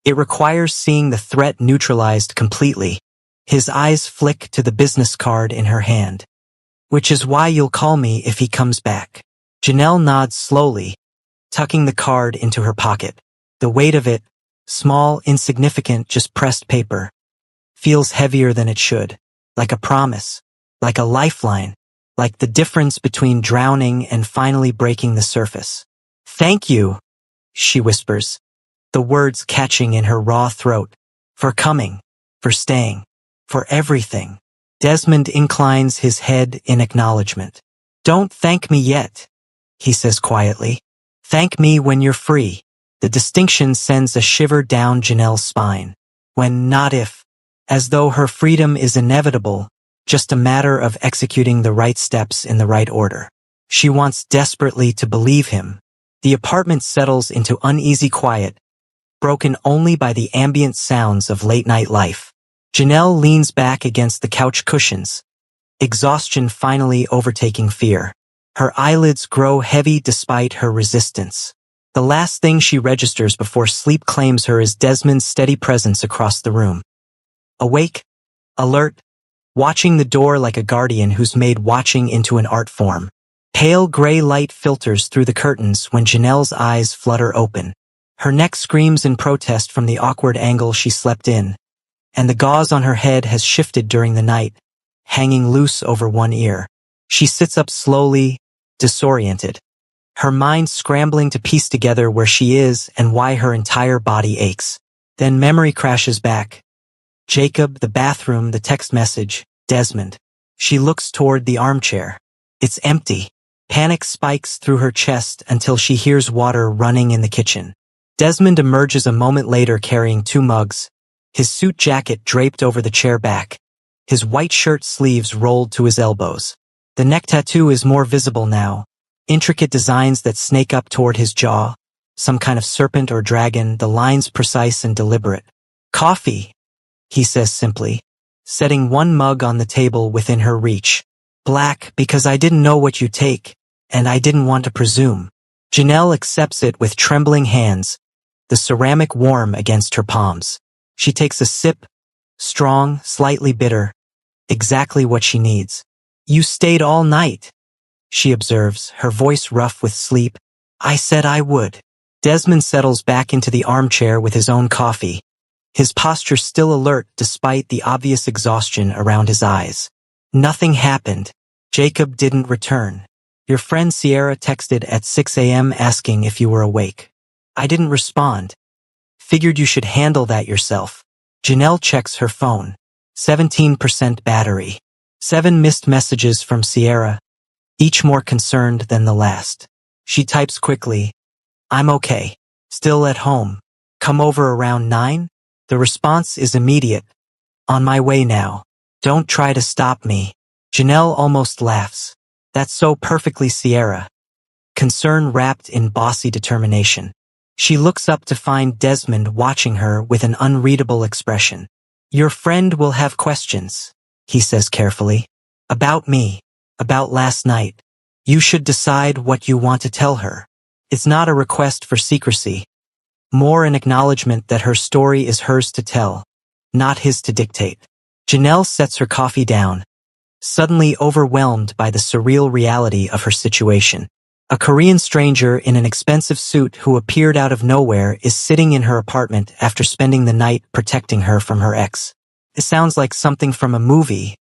It requires seeing the threat neutralized completely. His eyes flick to the business card in her hand. Which is why you'll call me if he comes back. Janelle nods slowly, tucking the card into her pocket. The weight of it, small, insignificant, just pressed paper, feels heavier than it should. Like a promise. Like a lifeline. Like the difference between drowning and finally breaking the surface. Thank you, she whispers, the words catching in her raw throat. For coming. For staying. For everything. Desmond inclines his head in acknowledgement. Don't thank me yet, he says quietly. Thank me when you're free. The distinction sends a shiver down Janelle's spine. When, not if. As though her freedom is inevitable, just a matter of executing the right steps in the right order. She wants desperately to believe him. The apartment settles into uneasy quiet, broken only by the ambient sounds of late-night life. Janelle leans back against the couch cushions, exhaustion finally overtaking fear. Her eyelids grow heavy despite her resistance. The last thing she registers before sleep claims her is Desmond's steady presence across the room. Awake, alert, watching the door like a guardian who's made watching into an art form. Pale gray light filters through the curtains when Janelle's eyes flutter open. Her neck screams in protest from the awkward angle she slept in, and the gauze on her head has shifted during the night, hanging loose over one ear. She sits up slowly, disoriented, her mind scrambling to piece together where she is and why her entire body aches. Then memory crashes back. Jacob, the bathroom, the text message, Desmond. She looks toward the armchair. It's empty. Panic spikes through her chest until she hears water running in the kitchen. Desmond emerges a moment later carrying 2 mugs, his suit jacket draped over the chair back, his white shirt sleeves rolled to his elbows. The neck tattoo is more visible now, intricate designs that snake up toward his jaw, some kind of serpent or dragon, the lines precise and deliberate. Coffee, he says simply, setting 1 mug on the table within her reach. Black, because I didn't know what you take, and I didn't want to presume. Janelle accepts it with trembling hands, the ceramic warm against her palms. She takes a sip, strong, slightly bitter, exactly what she needs. You stayed all night, she observes, her voice rough with sleep. I said I would. Desmond settles back into the armchair with his own coffee, his posture still alert despite the obvious exhaustion around his eyes. Nothing happened. Jacob didn't return. Your friend Sierra texted at 6 a.m. asking if you were awake. I didn't respond. Figured you should handle that yourself. Janelle checks her phone. 17% battery. 7 missed messages from Sierra, each more concerned than the last. She types quickly. I'm okay. Still at home. Come over around 9? The response is immediate. On my way now. Don't try to stop me. Janelle almost laughs. That's so perfectly Sierra. Concern wrapped in bossy determination. She looks up to find Desmond watching her with an unreadable expression. Your friend will have questions, he says carefully. About me. About last night. You should decide what you want to tell her. It's not a request for secrecy. More an acknowledgement that her story is hers to tell, not his to dictate. Janelle sets her coffee down, suddenly overwhelmed by the surreal reality of her situation. A Korean stranger in an expensive suit who appeared out of nowhere is sitting in her apartment after spending the night protecting her from her ex. It sounds like something from a movie,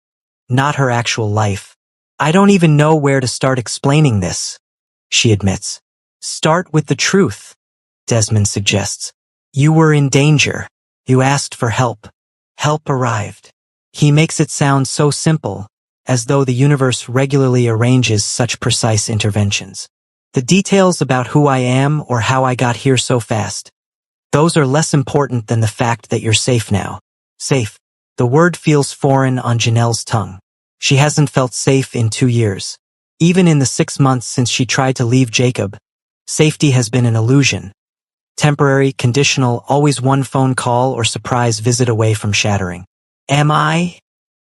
not her actual life. I don't even know where to start explaining this, she admits. Start with the truth, Desmond suggests. You were in danger. You asked for help. Help arrived. He makes it sound so simple, as though the universe regularly arranges such precise interventions. The details about who I am or how I got here so fast, those are less important than the fact that you're safe now. Safe. The word feels foreign on Janelle's tongue. She hasn't felt safe in 2 years. Even in the 6 months since she tried to leave Jacob, safety has been an illusion. Temporary, conditional, always one phone call or surprise visit away from shattering. Am I,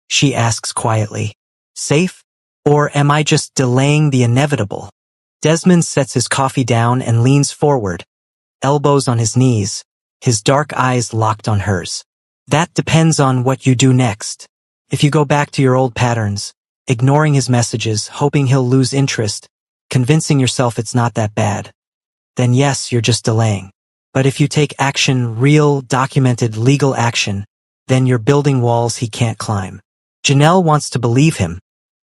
she asks quietly, safe? Or am I just delaying the inevitable? Desmond sets his coffee down and leans forward, elbows on his knees, his dark eyes locked on hers. That depends on what you do next. If you go back to your old patterns, ignoring his messages, hoping he'll lose interest, convincing yourself it's not that bad, then yes, you're just delaying. But if you take action, real, documented, legal action, then you're building walls he can't climb. Janelle wants to believe him,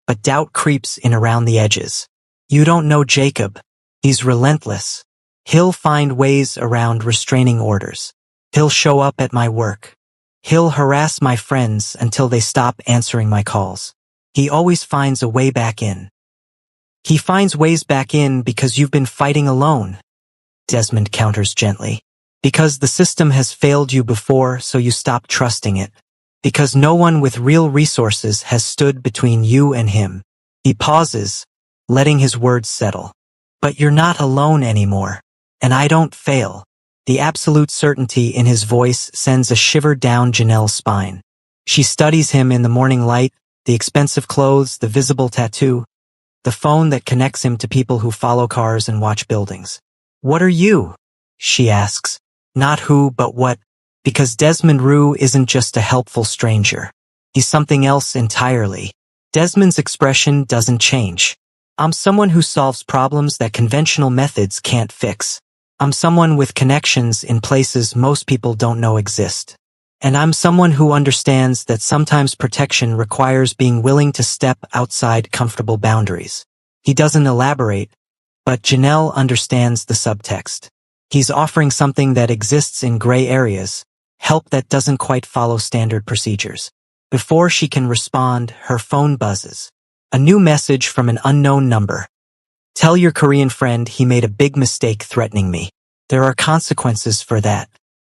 but doubt creeps in around the edges. You don't know Jacob. He's relentless. He'll find ways around restraining orders. He'll show up at my work. He'll harass my friends until they stop answering my calls. He always finds a way back in. He finds ways back in because you've been fighting alone, Desmond counters gently. Because the system has failed you before, so you stop trusting it. Because no one with real resources has stood between you and him. He pauses, letting his words settle. But you're not alone anymore. And I don't fail. The absolute certainty in his voice sends a shiver down Janelle's spine. She studies him in the morning light, the expensive clothes, the visible tattoo, the phone that connects him to people who follow cars and watch buildings. What are you? She asks. Not who, but what. Because Desmond Rue isn't just a helpful stranger. He's something else entirely. Desmond's expression doesn't change. I'm someone who solves problems that conventional methods can't fix. I'm someone with connections in places most people don't know exist. And I'm someone who understands that sometimes protection requires being willing to step outside comfortable boundaries. He doesn't elaborate, but Janelle understands the subtext. He's offering something that exists in gray areas, help that doesn't quite follow standard procedures. Before she can respond, her phone buzzes. A new message from an unknown number. Tell your Korean friend he made a big mistake threatening me. There are consequences for that.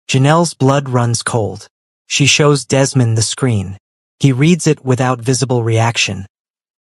Janelle's blood runs cold. She shows Desmond the screen. He reads it without visible reaction,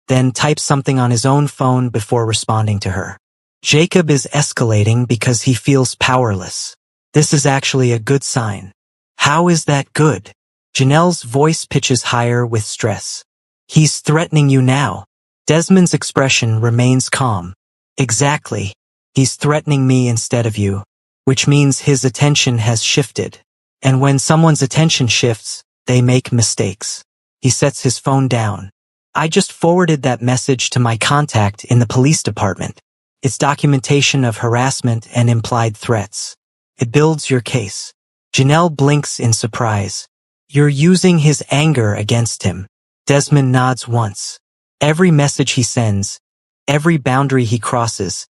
then types something on his own phone before responding to her. Jacob is escalating because he feels powerless. This is actually a good sign. How is that good? Janelle's voice pitches higher with stress. He's threatening you now. Desmond's expression remains calm. Exactly. He's threatening me instead of you, which means his attention has shifted. And when someone's attention shifts, they make mistakes. He sets his phone down. I just forwarded that message to my contact in the police department. It's documentation of harassment and implied threats. It builds your case. Janelle blinks in surprise. You're using his anger against him. Desmond nods once. Every message he sends, every boundary he crosses,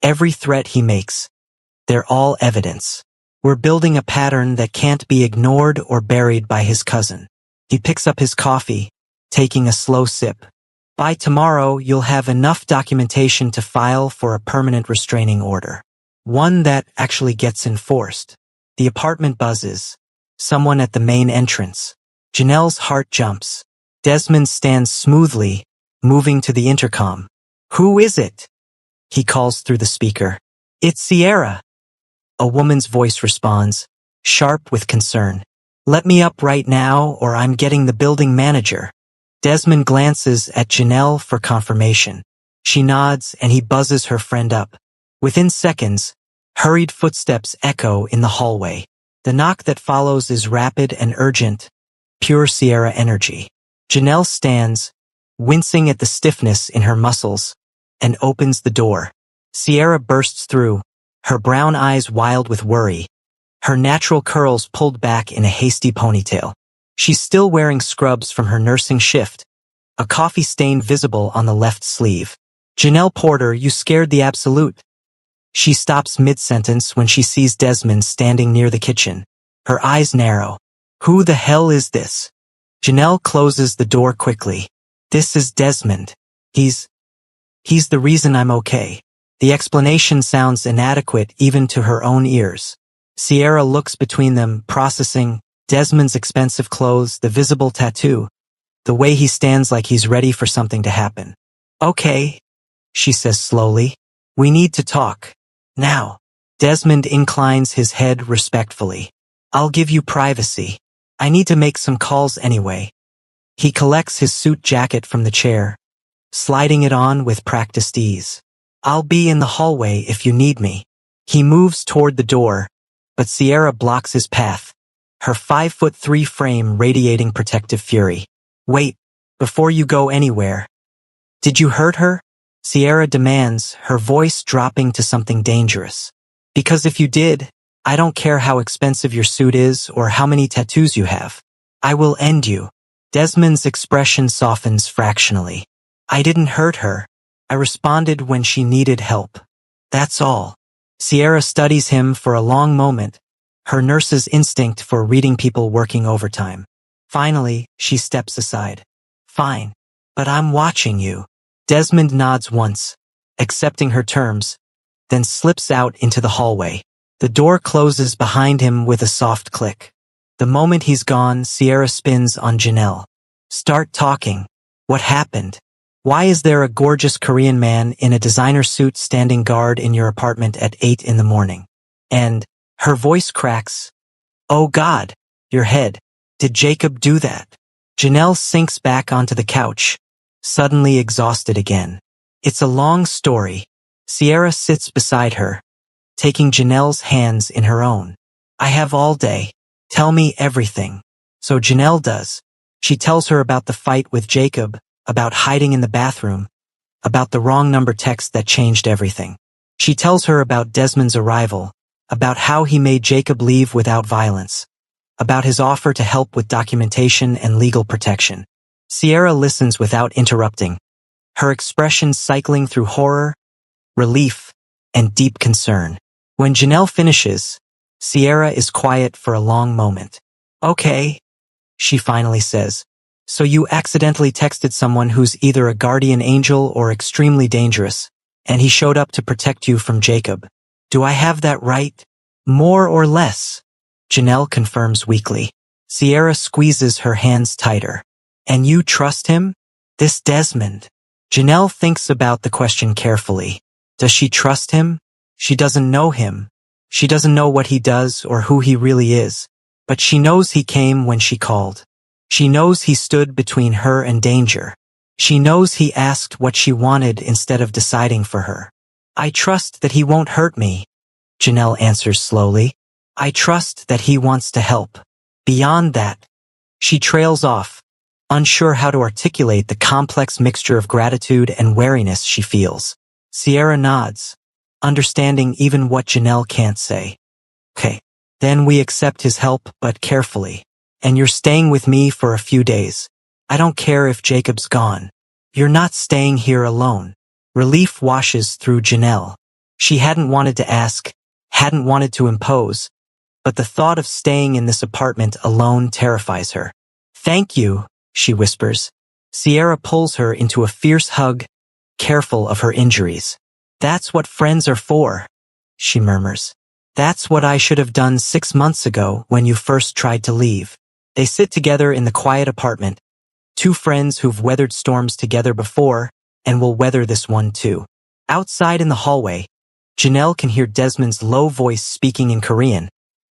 every threat he makes, they're all evidence. We're building a pattern that can't be ignored or buried by his cousin. He picks up his coffee, taking a slow sip. By tomorrow, you'll have enough documentation to file for a permanent restraining order. One that actually gets enforced. The apartment buzzes. Someone at the main entrance. Janelle's heart jumps. Desmond stands smoothly, moving to the intercom. Who is it? He calls through the speaker. It's Sierra. A woman's voice responds, sharp with concern. Let me up right now or I'm getting the building manager. Desmond glances at Janelle for confirmation. She nods and he buzzes her friend up. Within seconds, hurried footsteps echo in the hallway. The knock that follows is rapid and urgent, pure Sierra energy. Janelle stands, wincing at the stiffness in her muscles, and opens the door. Sierra bursts through, her brown eyes wild with worry, her natural curls pulled back in a hasty ponytail. She's still wearing scrubs from her nursing shift, a coffee stain visible on the left sleeve. Janelle Porter, you scared the absolute. She stops mid-sentence when she sees Desmond standing near the kitchen. Her eyes narrow. Who the hell is this? Janelle closes the door quickly. This is Desmond. He's the reason I'm okay. The explanation sounds inadequate even to her own ears. Sierra looks between them, processing Desmond's expensive clothes, the visible tattoo, the way he stands like he's ready for something to happen. Okay, she says slowly. We need to talk. Now. Desmond inclines his head respectfully. I'll give you privacy. I need to make some calls anyway. He collects his suit jacket from the chair, sliding it on with practiced ease. I'll be in the hallway if you need me. He moves toward the door, but Sierra blocks his path, her 5'3" frame radiating protective fury. Wait, before you go anywhere. Did you hurt her? Sierra demands, her voice dropping to something dangerous. Because if you did, I don't care how expensive your suit is or how many tattoos you have. I will end you. Desmond's expression softens fractionally. I didn't hurt her. I responded when she needed help. That's all. Sierra studies him for a long moment, her nurse's instinct for reading people working overtime. Finally, she steps aside. Fine, but I'm watching you. Desmond nods once, accepting her terms, then slips out into the hallway. The door closes behind him with a soft click. The moment he's gone, Sierra spins on Janelle. Start talking. What happened? Why is there a gorgeous Korean man in a designer suit standing guard in your apartment at 8 in the morning? And her voice cracks. Oh God, your head. Did Jacob do that? Janelle sinks back onto the couch, suddenly exhausted again. It's a long story. Sierra sits beside her, taking Janelle's hands in her own. I have all day. Tell me everything. So Janelle does. She tells her about the fight with Jacob, about hiding in the bathroom, about the wrong number text that changed everything. She tells her about Desmond's arrival, about how he made Jacob leave without violence, about his offer to help with documentation and legal protection. Sierra listens without interrupting, her expression cycling through horror, relief, and deep concern. When Janelle finishes, Sierra is quiet for a long moment. Okay, she finally says. So you accidentally texted someone who's either a guardian angel or extremely dangerous, and he showed up to protect you from Jacob. Do I have that right? More or less? Janelle confirms weakly. Sierra squeezes her hands tighter. And you trust him? This Desmond. Janelle thinks about the question carefully. Does she trust him? She doesn't know him. She doesn't know what he does or who he really is. But she knows he came when she called. She knows he stood between her and danger. She knows he asked what she wanted instead of deciding for her. I trust that he won't hurt me, Janelle answers slowly. I trust that he wants to help. Beyond that, she trails off, unsure how to articulate the complex mixture of gratitude and wariness she feels. Sierra nods, understanding even what Janelle can't say. Okay, then we accept his help, but carefully. And you're staying with me for a few days. I don't care if Jacob's gone. You're not staying here alone. Relief washes through Janelle. She hadn't wanted to ask, hadn't wanted to impose, but the thought of staying in this apartment alone terrifies her. Thank you, she whispers. Sierra pulls her into a fierce hug, careful of her injuries. That's what friends are for, she murmurs. That's what I should have done 6 months ago when you first tried to leave. They sit together in the quiet apartment, two friends who've weathered storms together before and will weather this one too. Outside in the hallway, Janelle can hear Desmond's low voice speaking in Korean,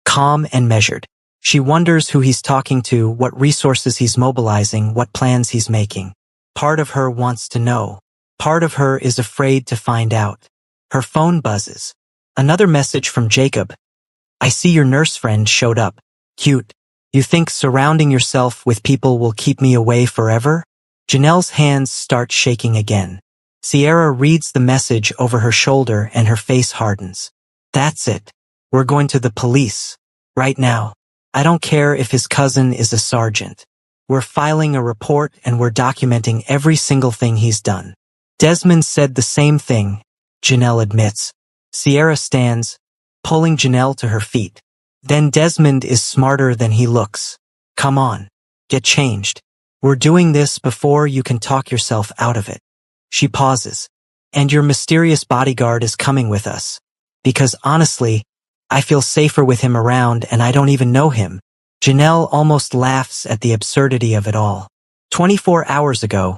calm and measured. She wonders who he's talking to, what resources he's mobilizing, what plans he's making. Part of her wants to know. Part of her is afraid to find out. Her phone buzzes. Another message from Jacob. I see your nurse friend showed up. Cute. You think surrounding yourself with people will keep me away forever? Janelle's hands start shaking again. Sierra reads the message over her shoulder and her face hardens. That's it. We're going to the police. Right now. I don't care if his cousin is a sergeant. We're filing a report and we're documenting every single thing he's done. Desmond said the same thing, Janelle admits. Sierra stands, pulling Janelle to her feet. Then Desmond is smarter than he looks. Come on, get changed. We're doing this before you can talk yourself out of it. She pauses. And your mysterious bodyguard is coming with us. Because honestly, I feel safer with him around and I don't even know him. Janelle almost laughs at the absurdity of it all. 24 hours ago,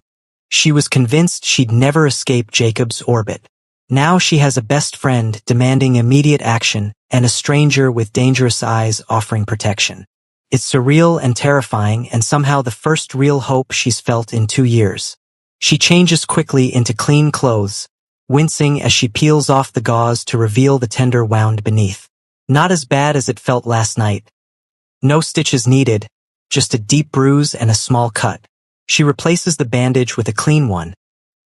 she was convinced she'd never escape Jacob's orbit. Now she has a best friend demanding immediate action and a stranger with dangerous eyes offering protection. It's surreal and terrifying, and somehow the first real hope she's felt in 2 years. She changes quickly into clean clothes, wincing as she peels off the gauze to reveal the tender wound beneath. Not as bad as it felt last night. No stitches needed, just a deep bruise and a small cut. She replaces the bandage with a clean one,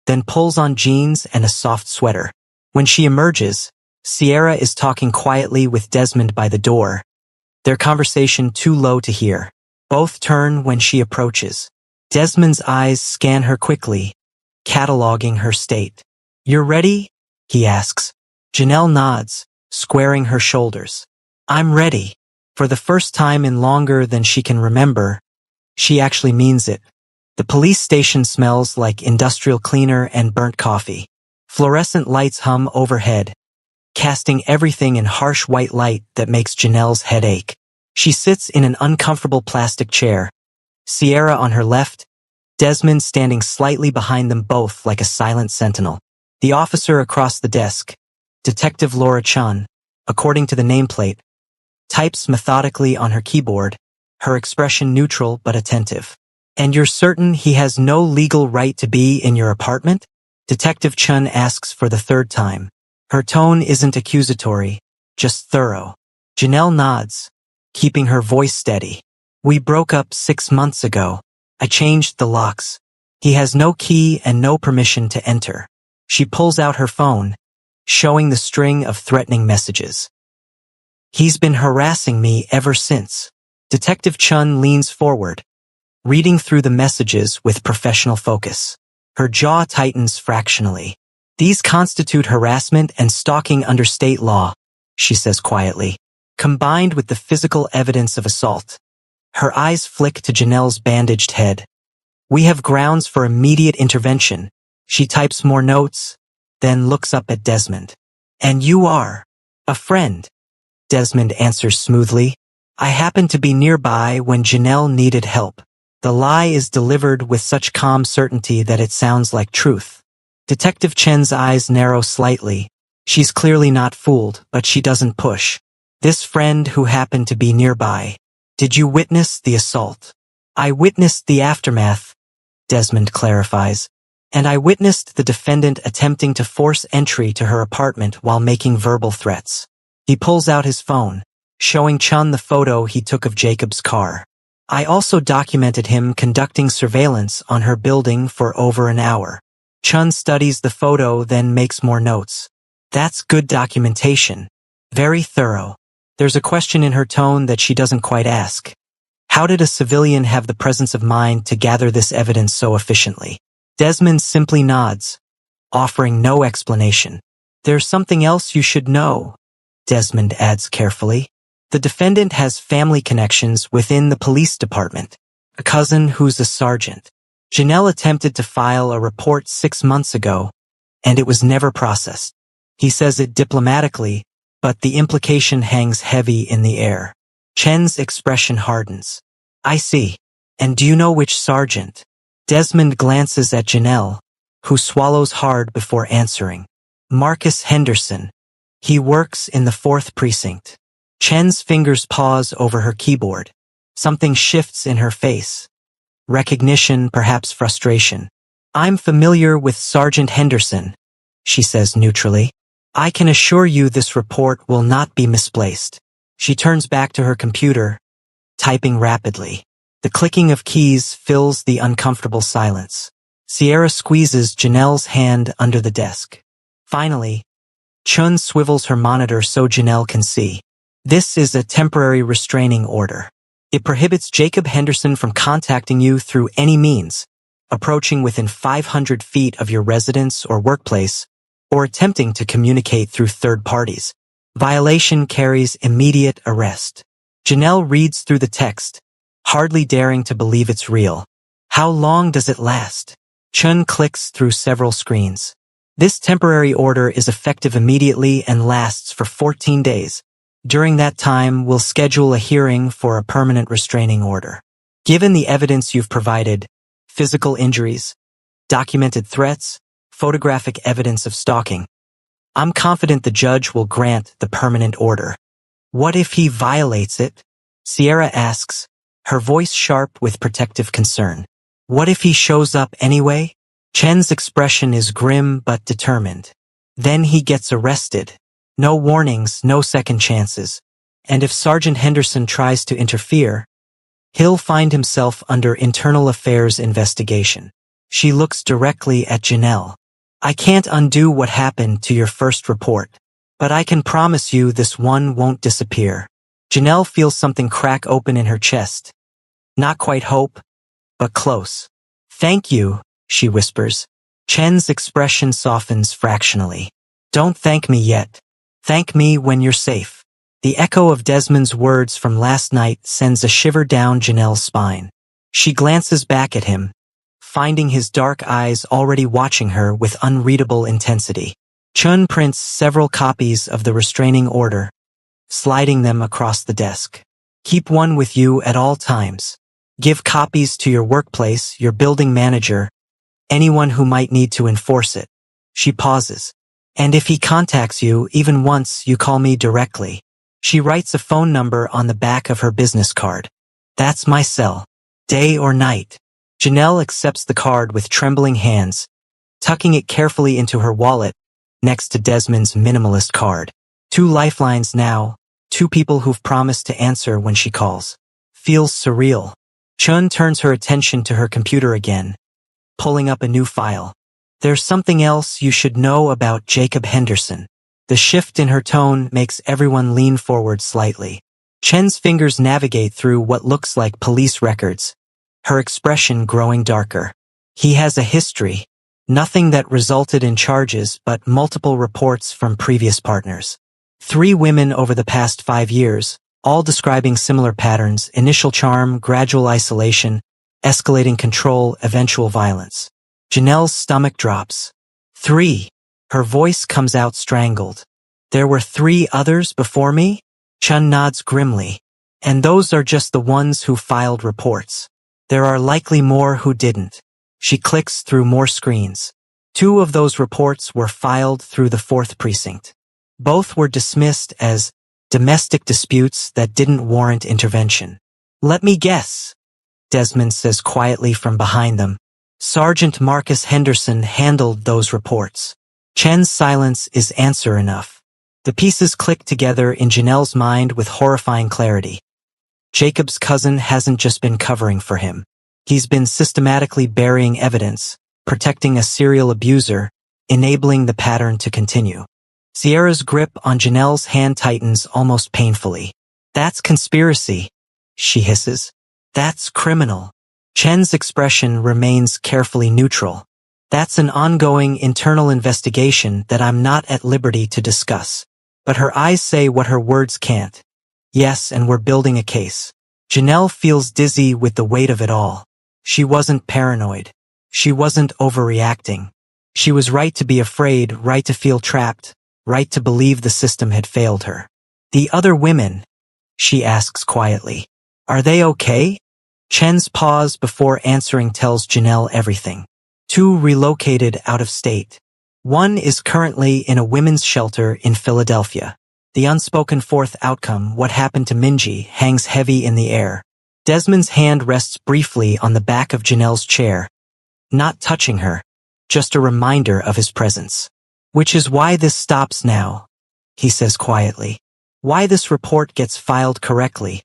then pulls on jeans and a soft sweater. When she emerges, Sierra is talking quietly with Desmond by the door, their conversation too low to hear. Both turn when she approaches. Desmond's eyes scan her quickly, cataloging her state. "You're ready?" he asks. Janelle nods, squaring her shoulders. "I'm ready." For the first time in longer than she can remember, she actually means it. The police station smells like industrial cleaner and burnt coffee. Fluorescent lights hum overhead, casting everything in harsh white light that makes Janelle's head ache. She sits in an uncomfortable plastic chair, Sierra on her left, Desmond standing slightly behind them both like a silent sentinel. The officer across the desk, Detective Laura Chun, according to the nameplate, types methodically on her keyboard, her expression neutral but attentive. "And you're certain he has no legal right to be in your apartment?" Detective Chun asks for the third time. Her tone isn't accusatory, just thorough. Janelle nods, keeping her voice steady. "We broke up 6 months ago. I changed the locks. He has no key and no permission to enter." She pulls out her phone, showing the string of threatening messages. "He's been harassing me ever since." Detective Chun leans forward, reading through the messages with professional focus. Her jaw tightens fractionally. "These constitute harassment and stalking under state law," she says quietly, combined with the physical evidence of assault. Her eyes flick to Janelle's bandaged head. "We have grounds for immediate intervention." She types more notes, then looks up at Desmond. "And you are?" "A friend," Desmond answers smoothly. "I happened to be nearby when Janelle needed help." The lie is delivered with such calm certainty that it sounds like truth. Detective Chen's eyes narrow slightly. She's clearly not fooled, but she doesn't push. "This friend who happened to be nearby. Did you witness the assault?" "I witnessed the aftermath," Desmond clarifies. "And I witnessed the defendant attempting to force entry to her apartment while making verbal threats." He pulls out his phone, showing Chun the photo he took of Jacob's car. "I also documented him conducting surveillance on her building for over an hour." Chun studies the photo, then makes more notes. "That's good documentation. Very thorough." There's a question in her tone that she doesn't quite ask. How did a civilian have the presence of mind to gather this evidence so efficiently? Desmond simply nods, offering no explanation. "There's something else you should know," Desmond adds carefully. "The defendant has family connections within the police department. A cousin who's a sergeant. Janelle attempted to file a report 6 months ago, and it was never processed." He says it diplomatically, but the implication hangs heavy in the air. Chen's expression hardens. "I see. And do you know which sergeant?" Desmond glances at Janelle, who swallows hard before answering. "Marcus Henderson. He works in the 4th precinct." Chen's fingers pause over her keyboard. Something shifts in her face. Recognition, perhaps frustration. "I'm familiar with Sergeant Henderson," she says neutrally. "I can assure you this report will not be misplaced." She turns back to her computer, typing rapidly. The clicking of keys fills the uncomfortable silence. Sierra squeezes Janelle's hand under the desk. Finally, Chun swivels her monitor so Janelle can see. "This is a temporary restraining order. It prohibits Jacob Henderson from contacting you through any means, approaching within 500 feet of your residence or workplace, or attempting to communicate through third parties. Violation carries immediate arrest." Janelle reads through the text, hardly daring to believe it's real. "How long does it last?" Chun clicks through several screens. "This temporary order is effective immediately and lasts for 14 days. During that time, we'll schedule a hearing for a permanent restraining order. Given the evidence you've provided, physical injuries, documented threats, photographic evidence of stalking, I'm confident the judge will grant the permanent order. What if he violates it? Sierra asks, her voice sharp with protective concern. What if he shows up anyway? Chen's expression is grim but determined. Then he gets arrested. No warnings, no second chances. And if Sergeant Henderson tries to interfere, he'll find himself under internal affairs investigation. She looks directly at Janelle. I can't undo what happened to your first report, but I can promise you this one won't disappear. Janelle feels something crack open in her chest. Not quite hope, but close. Thank you, she whispers. Chen's expression softens fractionally. Don't thank me yet. Thank me when you're safe. The echo of Desmond's words from last night sends a shiver down Janelle's spine. She glances back at him, finding his dark eyes already watching her with unreadable intensity. Chun prints several copies of the restraining order, sliding them across the desk. Keep one with you at all times. Give copies to your workplace, your building manager, anyone who might need to enforce it. She pauses. And if he contacts you even once, you call me directly. She writes a phone number on the back of her business card. That's my cell. Day or night. Janelle accepts the card with trembling hands, tucking it carefully into her wallet next to Desmond's minimalist card. 2 lifelines now, 2 people who've promised to answer when she calls. Feels surreal. Chun turns her attention to her computer again, pulling up a new file. There's something else you should know about Jacob Henderson. The shift in her tone makes everyone lean forward slightly. Chen's fingers navigate through what looks like police records, her expression growing darker. He has a history. Nothing that resulted in charges, but multiple reports from previous partners. 3 women over the past 5 years, all describing similar patterns: initial charm, gradual isolation, escalating control, eventual violence. Janelle's stomach drops. 3. Her voice comes out strangled. There were 3 others before me? Chun nods grimly. And those are just the ones who filed reports. There are likely more who didn't. She clicks through more screens. 2 of those reports were filed through the 4th precinct. Both were dismissed as domestic disputes that didn't warrant intervention. Let me guess, Desmond says quietly from behind them. Sergeant Marcus Henderson handled those reports. Chen's silence is answer enough. The pieces click together in Janelle's mind with horrifying clarity. Jacob's cousin hasn't just been covering for him. He's been systematically burying evidence, protecting a serial abuser, enabling the pattern to continue. Sierra's grip on Janelle's hand tightens almost painfully. That's conspiracy, she hisses. That's criminal. Chen's expression remains carefully neutral. That's an ongoing internal investigation that I'm not at liberty to discuss. But her eyes say what her words can't. Yes, and we're building a case. Janelle feels dizzy with the weight of it all. She wasn't paranoid. She wasn't overreacting. She was right to be afraid, right to feel trapped, right to believe the system had failed her. The other women, she asks quietly, are they okay? Chen's pause before answering tells Janelle everything. 2 relocated out of state. 1 is currently in a women's shelter in Philadelphia. The unspoken 4th outcome, what happened to Minji, hangs heavy in the air. Desmond's hand rests briefly on the back of Janelle's chair, not touching her, just a reminder of his presence. Which is why this stops now, he says quietly. Why this report gets filed correctly.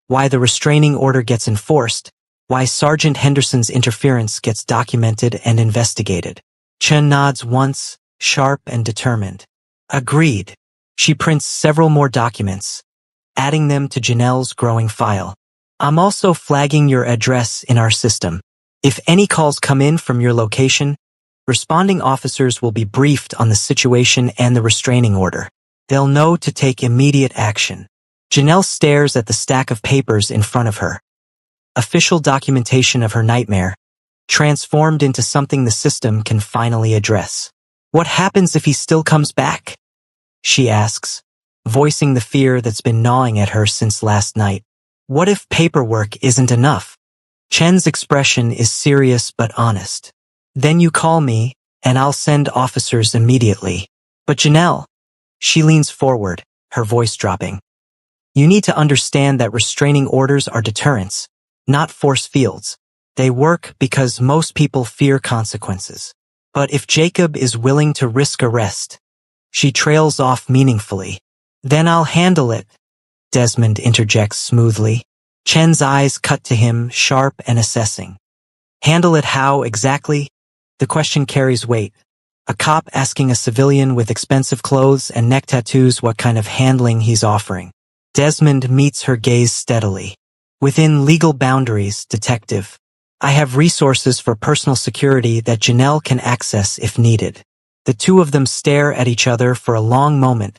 Why the restraining order gets enforced. Why Sergeant Henderson's interference gets documented and investigated. Chen nods once, sharp and determined. Agreed. She prints several more documents, adding them to Janelle's growing file. I'm also flagging your address in our system. If any calls come in from your location, responding officers will be briefed on the situation and the restraining order. They'll know to take immediate action. Janelle stares at the stack of papers in front of her. Official documentation of her nightmare, transformed into something the system can finally address. What happens if he still comes back? She asks, voicing the fear that's been gnawing at her since last night. What if paperwork isn't enough? Chen's expression is serious but honest. Then you call me, and I'll send officers immediately. But Janelle, she leans forward, her voice dropping. You need to understand that restraining orders are deterrents, not force fields. They work because most people fear consequences. But if Jacob is willing to risk arrest, she trails off meaningfully. Then I'll handle it, Desmond interjects smoothly. Chen's eyes cut to him, sharp and assessing. Handle it how exactly? The question carries weight. A cop asking a civilian with expensive clothes and neck tattoos what kind of handling he's offering. Desmond meets her gaze steadily. Within legal boundaries, detective. I have resources for personal security that Janelle can access if needed. The two of them stare at each other for a long moment,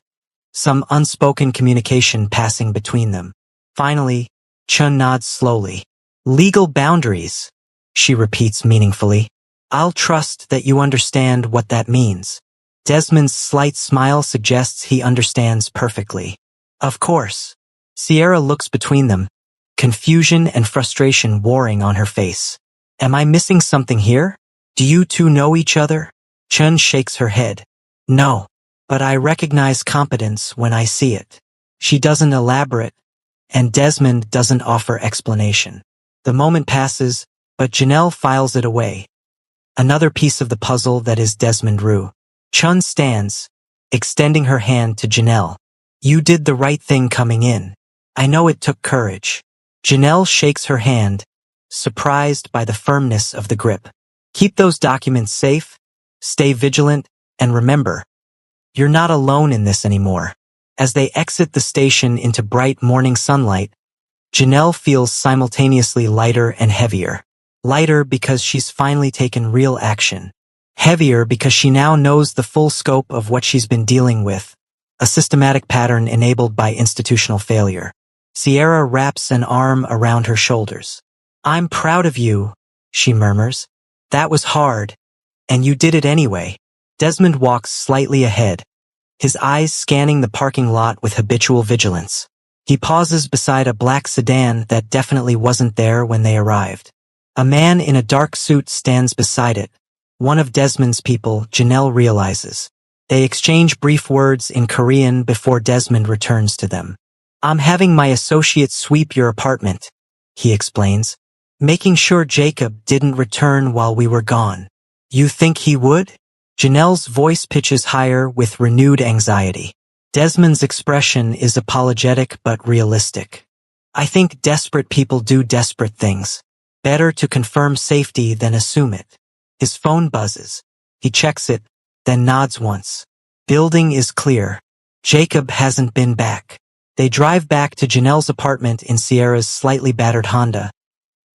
some unspoken communication passing between them. Finally, Chun nods slowly. Legal boundaries, she repeats meaningfully. I'll trust that you understand what that means. Desmond's slight smile suggests he understands perfectly. Of course. Sierra looks between them, confusion and frustration warring on her face. Am I missing something here? Do you two know each other? Chun shakes her head. No, but I recognize competence when I see it. She doesn't elaborate, and Desmond doesn't offer explanation. The moment passes, but Janelle files it away. Another piece of the puzzle that is Desmond Rue. Chun stands, extending her hand to Janelle. You did the right thing coming in. I know it took courage. Janelle shakes her hand, surprised by the firmness of the grip. Keep those documents safe, stay vigilant, and remember, you're not alone in this anymore. As they exit the station into bright morning sunlight, Janelle feels simultaneously lighter and heavier. Lighter because she's finally taken real action. Heavier because she now knows the full scope of what she's been dealing with, a systematic pattern enabled by institutional failure. Sierra wraps an arm around her shoulders. I'm proud of you, she murmurs. That was hard, and you did it anyway. Desmond walks slightly ahead, his eyes scanning the parking lot with habitual vigilance. He pauses beside a black sedan that definitely wasn't there when they arrived. A man in a dark suit stands beside it. One of Desmond's people, Janelle realizes. They exchange brief words in Korean before Desmond returns to them. I'm having my associate sweep your apartment, he explains, making sure Jacob didn't return while we were gone. You think he would? Janelle's voice pitches higher with renewed anxiety. Desmond's expression is apologetic but realistic. I think desperate people do desperate things. Better to confirm safety than assume it. His phone buzzes. He checks it, then nods once. Building is clear. Jacob hasn't been back. They drive back to Janelle's apartment in Sierra's slightly battered Honda,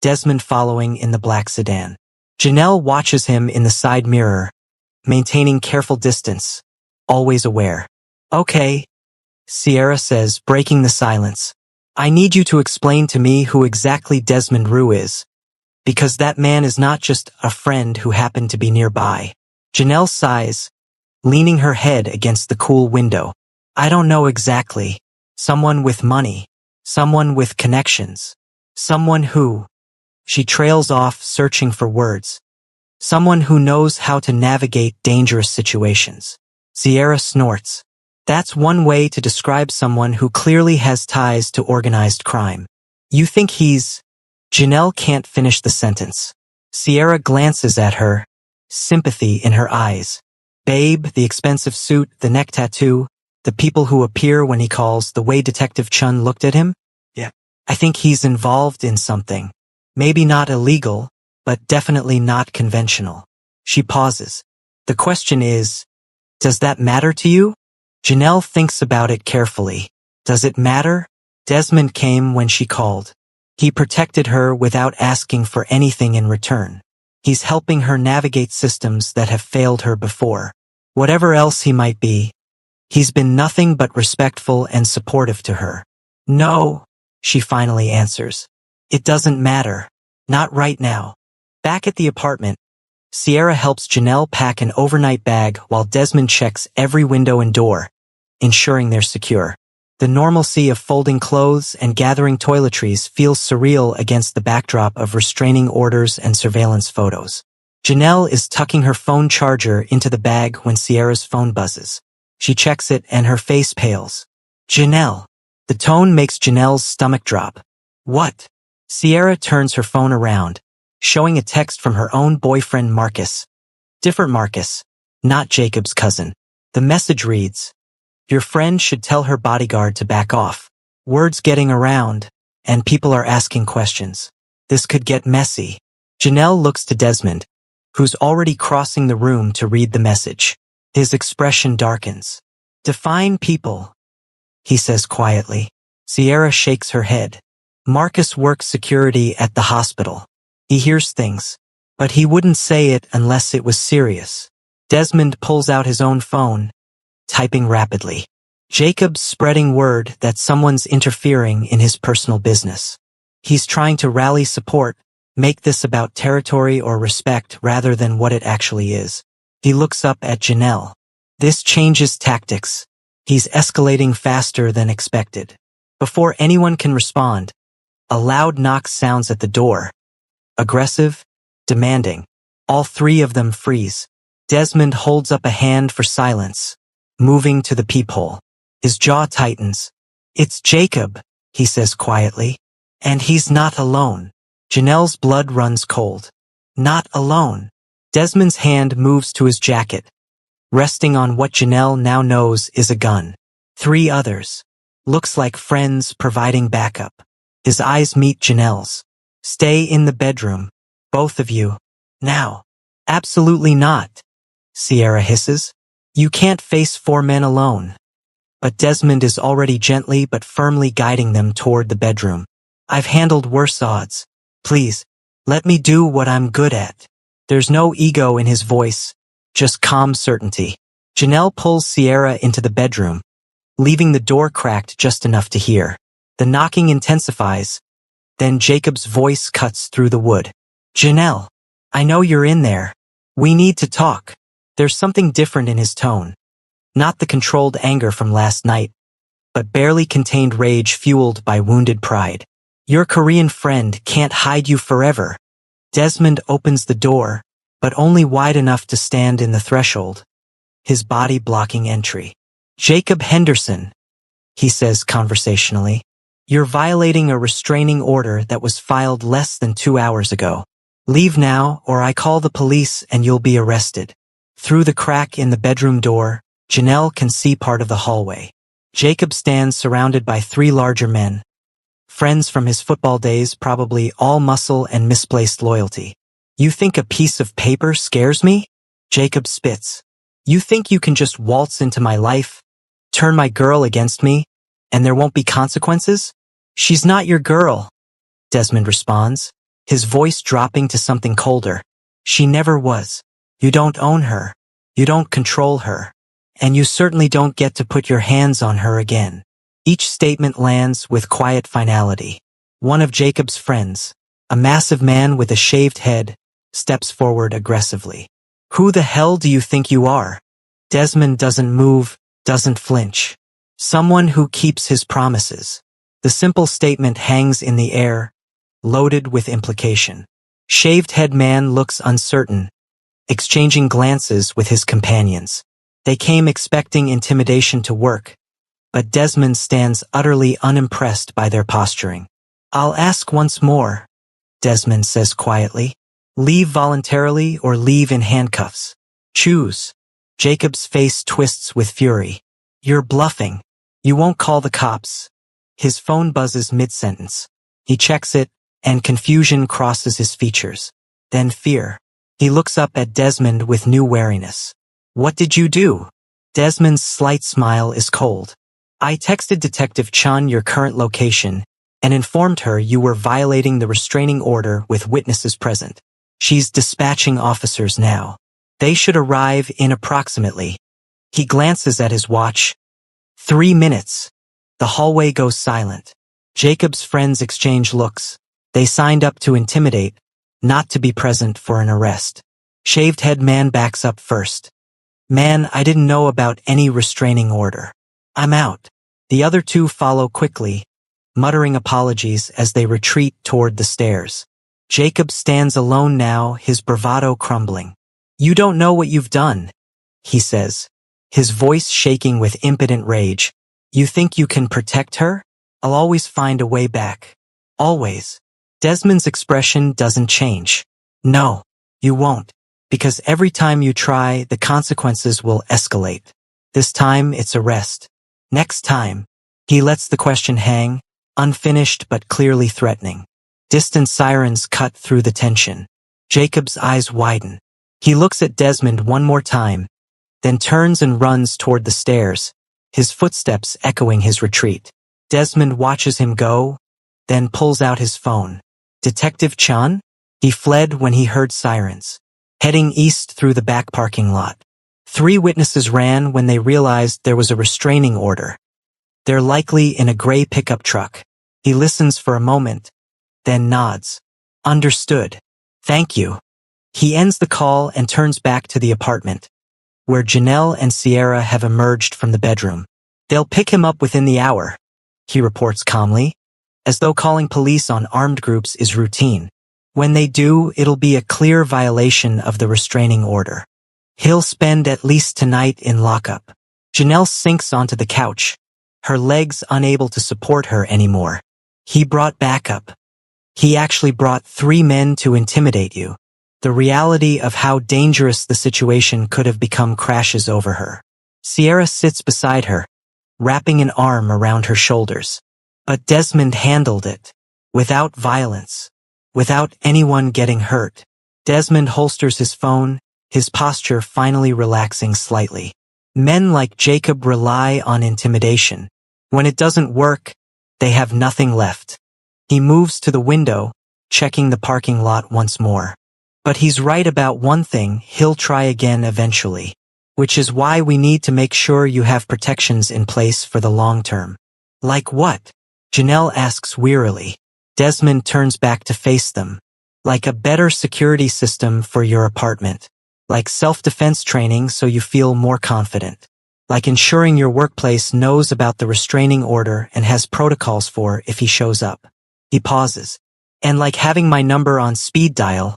Desmond following in the black sedan. Janelle watches him in the side mirror, maintaining careful distance, always aware. Okay, Sierra says, breaking the silence. I need you to explain to me who exactly Desmond Rue is, because that man is not just a friend who happened to be nearby. Janelle sighs, leaning her head against the cool window. I don't know exactly. Someone with money. Someone with connections. Someone who... She trails off, searching for words. Someone who knows how to navigate dangerous situations. Sierra snorts. That's one way to describe someone who clearly has ties to organized crime. You think he's... Janelle can't finish the sentence. Sierra glances at her, sympathy in her eyes. Babe, the expensive suit, the neck tattoo, the people who appear when he calls, the way Detective Chun looked at him? Yeah. I think he's involved in something. Maybe not illegal, but definitely not conventional. She pauses. The question is, does that matter to you? Janelle thinks about it carefully. Does it matter? Desmond came when she called. He protected her without asking for anything in return. He's helping her navigate systems that have failed her before. Whatever else he might be, he's been nothing but respectful and supportive to her. No, she finally answers. It doesn't matter. Not right now. Back at the apartment, Sierra helps Janelle pack an overnight bag while Desmond checks every window and door, ensuring they're secure. The normalcy of folding clothes and gathering toiletries feels surreal against the backdrop of restraining orders and surveillance photos. Janelle is tucking her phone charger into the bag when Sierra's phone buzzes. She checks it and her face pales. Janelle. The tone makes Janelle's stomach drop. What? Sierra turns her phone around, showing a text from her own boyfriend Marcus. Different Marcus, not Jacob's cousin. The message reads, "Your friend should tell her bodyguard to back off. Word's getting around, and people are asking questions. This could get messy." Janelle looks to Desmond, who's already crossing the room to read the message. His expression darkens. "Define people," he says quietly. Sierra shakes her head. "Marcus works security at the hospital. He hears things, but he wouldn't say it unless it was serious." Desmond pulls out his own phone, typing rapidly. Jacob's spreading word that someone's interfering in his personal business. He's trying to rally support, make this about territory or respect rather than what it actually is. He looks up at Janelle. This changes tactics. He's escalating faster than expected. Before anyone can respond, a loud knock sounds at the door. Aggressive, demanding. All three of them freeze. Desmond holds up a hand for silence, moving to the peephole. His jaw tightens. "It's Jacob," he says quietly. "And he's not alone." Janelle's blood runs cold. Not alone. Desmond's hand moves to his jacket, resting on what Janelle now knows is a gun. 3 others. Looks like friends providing backup. His eyes meet Janelle's. "Stay in the bedroom. Both of you. Now." "Absolutely not," Sierra hisses. "You can't face 4 men alone." But Desmond is already gently but firmly guiding them toward the bedroom. "I've handled worse odds. Please, let me do what I'm good at." There's no ego in his voice, just calm certainty. Janelle pulls Sierra into the bedroom, leaving the door cracked just enough to hear. The knocking intensifies, then Jacob's voice cuts through the wood. "Janelle, I know you're in there. We need to talk." There's something different in his tone. Not the controlled anger from last night, but barely contained rage fueled by wounded pride. "Your Korean friend can't hide you forever." Desmond opens the door, but only wide enough to stand in the threshold, his body blocking entry. "Jacob Henderson," he says conversationally, "you're violating a restraining order that was filed less than 2 hours ago. Leave now, or I call the police and you'll be arrested." Through the crack in the bedroom door, Janelle can see part of the hallway. Jacob stands surrounded by 3 larger men. Friends from his football days, probably all muscle and misplaced loyalty. "You think a piece of paper scares me?" Jacob spits. "You think you can just waltz into my life, turn my girl against me, and there won't be consequences?" "She's not your girl," Desmond responds, his voice dropping to something colder. "She never was. You don't own her. You don't control her. And you certainly don't get to put your hands on her again." Each statement lands with quiet finality. One of Jacob's friends, a massive man with a shaved head, steps forward aggressively. "Who the hell do you think you are?" Desmond doesn't move, doesn't flinch. "Someone who keeps his promises." The simple statement hangs in the air, loaded with implication. Shaved head man looks uncertain, exchanging glances with his companions. They came expecting intimidation to work, but Desmond stands utterly unimpressed by their posturing. "I'll ask once more," Desmond says quietly. "Leave voluntarily or leave in handcuffs. Choose." Jacob's face twists with fury. "You're bluffing. You won't call the cops." His phone buzzes mid-sentence. He checks it, and confusion crosses his features. Then fear. He looks up at Desmond with new wariness. "What did you do?" Desmond's slight smile is cold. "I texted Detective Chun your current location and informed her you were violating the restraining order with witnesses present. She's dispatching officers now. They should arrive in approximately." He glances at his watch. 3 minutes. The hallway goes silent. Jacob's friends exchange looks. They signed up to intimidate, not to be present for an arrest. Shaved head man backs up first. "Man, I didn't know about any restraining order. I'm out." The other 2 follow quickly, muttering apologies as they retreat toward the stairs. Jacob stands alone now, his bravado crumbling. "You don't know what you've done," he says, his voice shaking with impotent rage. You think you can protect her? I'll always find a way back. Always. Desmond's expression doesn't change. No, you won't. Because every time you try, the consequences will escalate. This time, it's arrest. Next time, he lets the question hang, unfinished but clearly threatening. Distant sirens cut through the tension. Jacob's eyes widen. He looks at Desmond one more time, then turns and runs toward the stairs, his footsteps echoing his retreat. Desmond watches him go, then pulls out his phone. Detective Chan? He fled when he heard sirens, heading east through the back parking lot. 3 witnesses ran when they realized there was a restraining order. They're likely in a gray pickup truck. He listens for a moment, then nods. Understood. Thank you. He ends the call and turns back to the apartment, where Janelle and Sierra have emerged from the bedroom. They'll pick him up within the hour, he reports calmly, as though calling police on armed groups is routine. When they do, it'll be a clear violation of the restraining order. He'll spend at least tonight in lockup. Janelle sinks onto the couch, her legs unable to support her anymore. He brought backup. He actually brought 3 men to intimidate you. The reality of how dangerous the situation could have become crashes over her. Sierra sits beside her, wrapping an arm around her shoulders. But Desmond handled it, without violence, without anyone getting hurt. Desmond holsters his phone, his posture finally relaxing slightly. Men like Jacob rely on intimidation. When it doesn't work, they have nothing left. He moves to the window, checking the parking lot once more. But he's right about one thing, he'll try again eventually. Which is why we need to make sure you have protections in place for the long term. Like what? Janelle asks wearily. Desmond turns back to face them. Like a better security system for your apartment. Like self-defense training so you feel more confident. Like ensuring your workplace knows about the restraining order and has protocols for if he shows up. He pauses. And like having my number on speed dial,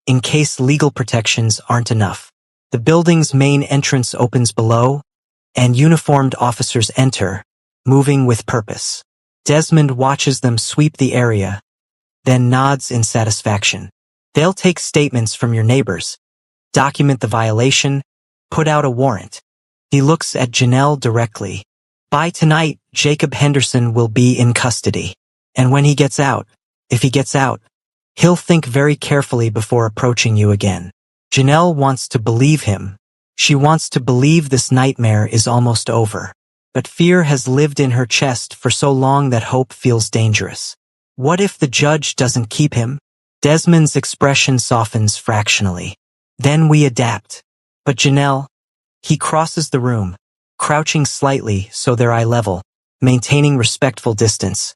in case legal protections aren't enough. The building's main entrance opens below, and uniformed officers enter, moving with purpose. Desmond watches them sweep the area, then nods in satisfaction. They'll take statements from your neighbors, document the violation, put out a warrant. He looks at Janelle directly. By tonight, Jacob Henderson will be in custody. And when he gets out, if he gets out, he'll think very carefully before approaching you again. Janelle wants to believe him. She wants to believe this nightmare is almost over. But fear has lived in her chest for so long that hope feels dangerous. What if the judge doesn't keep him? Desmond's expression softens fractionally. Then we adapt. But Janelle, he crosses the room, crouching slightly so they're eye level, maintaining respectful distance.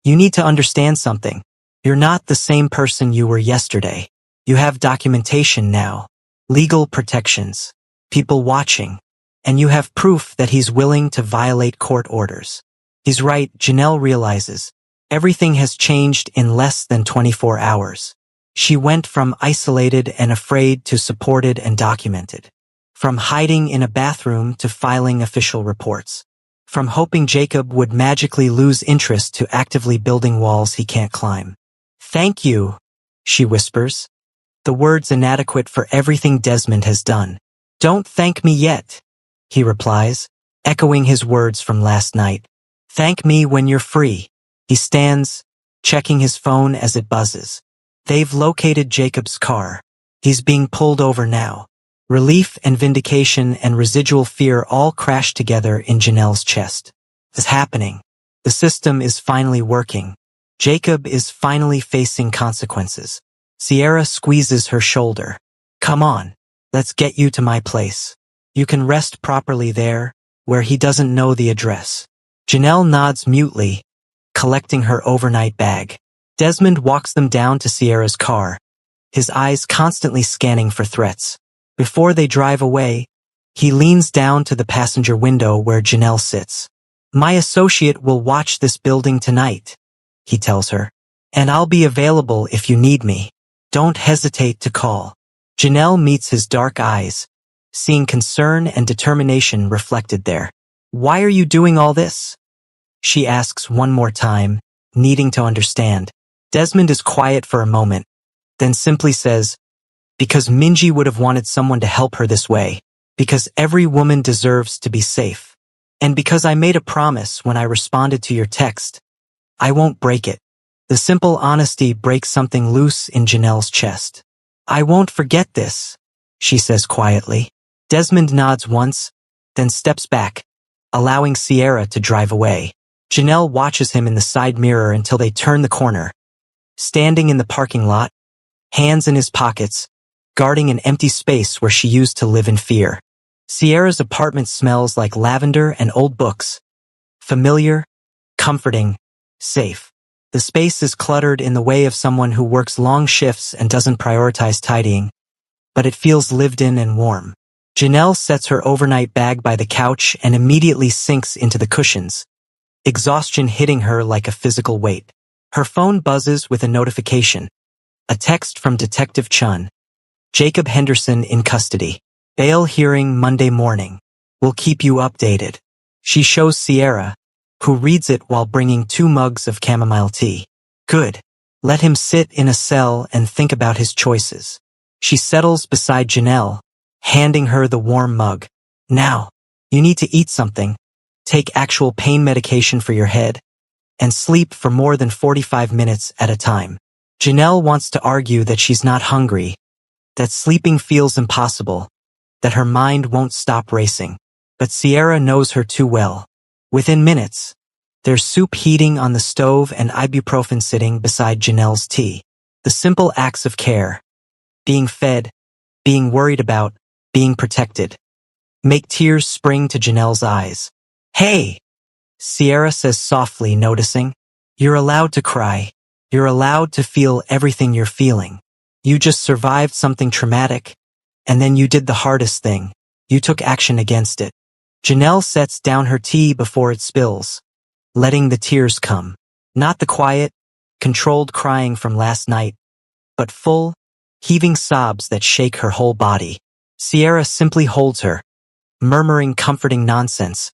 You need to understand something. You're not the same person you were yesterday. You have documentation now, legal protections, people watching, and you have proof that he's willing to violate court orders. He's right, Janelle realizes. Everything has changed in less than 24 hours. She went from isolated and afraid to supported and documented. From hiding in a bathroom to filing official reports. From hoping Jacob would magically lose interest to actively building walls he can't climb. Thank you, she whispers. The words inadequate for everything Desmond has done. Don't thank me yet, he replies, echoing his words from last night. Thank me when you're free. He stands, checking his phone as it buzzes. They've located Jacob's car. He's being pulled over now. Relief and vindication and residual fear all crash together in Janelle's chest. It's happening. The system is finally working. Jacob is finally facing consequences. Sierra squeezes her shoulder. Come on, let's get you to my place. You can rest properly there, where he doesn't know the address. Janelle nods mutely, collecting her overnight bag. Desmond walks them down to Sierra's car, his eyes constantly scanning for threats. Before they drive away, he leans down to the passenger window where Janelle sits. My associate will watch this building tonight, he tells her, and I'll be available if you need me. Don't hesitate to call. Janelle meets his dark eyes, seeing concern and determination reflected there. "Why are you doing all this?" she asks one more time, needing to understand. Desmond is quiet for a moment, then simply says, "Because Minji would have wanted someone to help her this way. Because every woman deserves to be safe. And because I made a promise when I responded to your text. I won't break it." The simple honesty breaks something loose in Janelle's chest. "I won't forget this," she says quietly. Desmond nods once, then steps back, allowing Sierra to drive away. Janelle watches him in the side mirror until they turn the corner. Standing in the parking lot, hands in his pockets, guarding an empty space where she used to live in fear. Sierra's apartment smells like lavender and old books. Familiar, comforting, safe. The space is cluttered in the way of someone who works long shifts and doesn't prioritize tidying, but it feels lived in and warm. Janelle sets her overnight bag by the couch and immediately sinks into the cushions, exhaustion hitting her like a physical weight. Her phone buzzes with a notification. A text from Detective Chun. "Jacob Henderson in custody. Bail hearing Monday morning. We'll keep you updated." She shows Sierra, who reads it while bringing 2 mugs of chamomile tea. "Good. Let him sit in a cell and think about his choices." She settles beside Janelle, handing her the warm mug. "Now, you need to eat something, take actual pain medication for your head, and sleep for more than 45 minutes at a time." Janelle wants to argue that she's not hungry, that sleeping feels impossible, that her mind won't stop racing. But Sierra knows her too well. Within minutes, there's soup heating on the stove and ibuprofen sitting beside Janelle's tea. The simple acts of care, being fed, being worried about, being protected, make tears spring to Janelle's eyes. "Hey," Sierra says softly, noticing. "You're allowed to cry. You're allowed to feel everything you're feeling. You just survived something traumatic, and then you did the hardest thing. You took action against it." Janelle sets down her tea before it spills, letting the tears come. Not the quiet, controlled crying from last night, but full, heaving sobs that shake her whole body. Sierra simply holds her, murmuring comforting nonsense,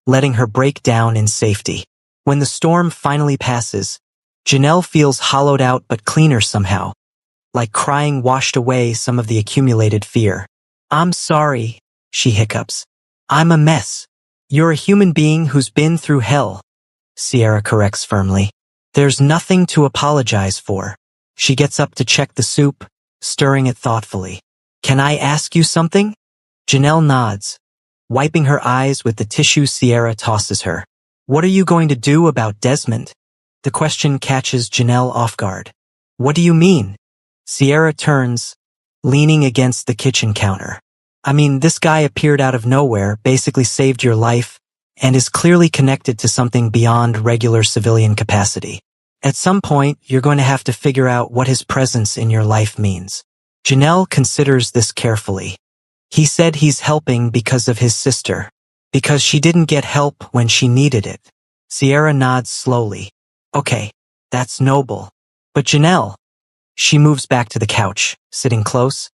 letting her break down in safety. When the storm finally passes, Janelle feels hollowed out but cleaner somehow, like crying washed away some of the accumulated fear. "I'm sorry," she hiccups. "I'm a mess." "You're a human being who's been through hell," Sierra corrects firmly. "There's nothing to apologize for." She gets up to check the soup, stirring it thoughtfully. "Can I ask you something?" Janelle nods, wiping her eyes with the tissue Sierra tosses her. "What are you going to do about Desmond?" The question catches Janelle off guard. "What do you mean?" Sierra turns, leaning against the kitchen counter. "I mean, this guy appeared out of nowhere, basically saved your life, and is clearly connected to something beyond regular civilian capacity. At some point, you're going to have to figure out what his presence in your life means." Janelle considers this carefully. "He said he's helping because of his sister, because she didn't get help when she needed it." Sierra nods slowly. "Okay, that's noble. But Janelle," she moves back to the couch, sitting close.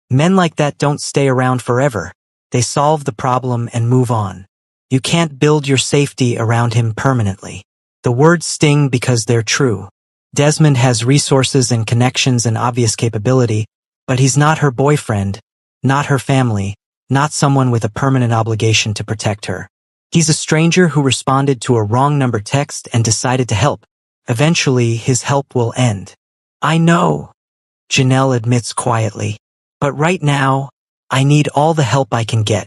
"Men like that don't stay around forever. They solve the problem and move on. You can't build your safety around him permanently." The words sting because they're true. Desmond has resources and connections and obvious capability, but he's not her boyfriend, not her family, not someone with a permanent obligation to protect her. He's a stranger who responded to a wrong number text and decided to help. Eventually, his help will end. "I know," Janelle admits quietly. "But right now, I need all the help I can get."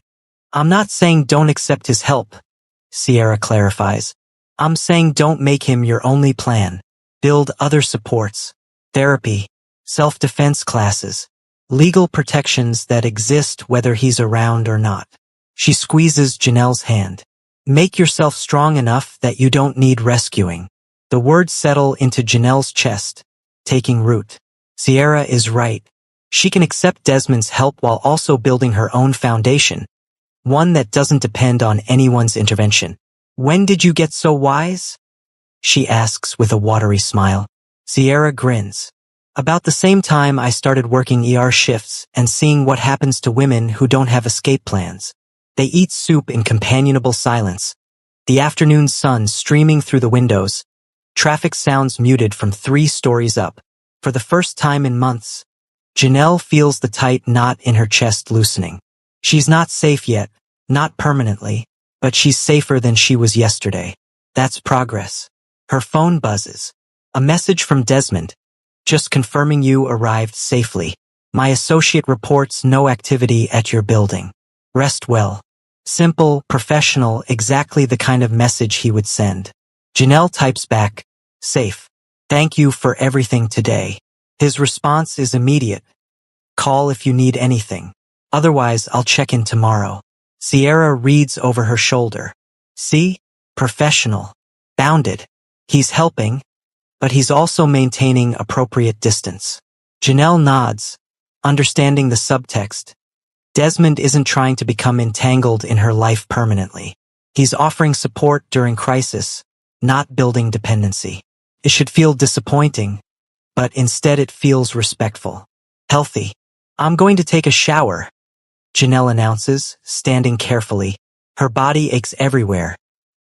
"I'm not saying don't accept his help," Sierra clarifies. "I'm saying don't make him your only plan. Build other supports, therapy, self-defense classes, legal protections that exist whether he's around or not." She squeezes Janelle's hand. "Make yourself strong enough that you don't need rescuing." The words settle into Janelle's chest, taking root. Sierra is right. She can accept Desmond's help while also building her own foundation, one that doesn't depend on anyone's intervention. "When did you get so wise?" she asks with a watery smile. Sierra grins. About the same time I started working ER shifts and seeing what happens to women who don't have escape plans. They eat soup in companionable silence. The afternoon sun streaming through the windows. Traffic sounds muted from 3 stories up. For the first time in months, Janelle feels the tight knot in her chest loosening. She's not safe yet, not permanently, but she's safer than she was yesterday. That's progress. Her phone buzzes. A message from Desmond. Just confirming you arrived safely. My associate reports no activity at your building. Rest well. Simple, professional, exactly the kind of message he would send. Janelle types back, safe. Thank you for everything today. His response is immediate. Call if you need anything. Otherwise, I'll check in tomorrow. Sierra reads over her shoulder. See? Professional. Bounded. He's helping, but he's also maintaining appropriate distance. Janelle nods, understanding the subtext. Desmond isn't trying to become entangled in her life permanently. He's offering support during crisis, not building dependency. It should feel disappointing, but instead it feels respectful. Healthy. I'm going to take a shower, Janelle announces, standing carefully. Her body aches everywhere.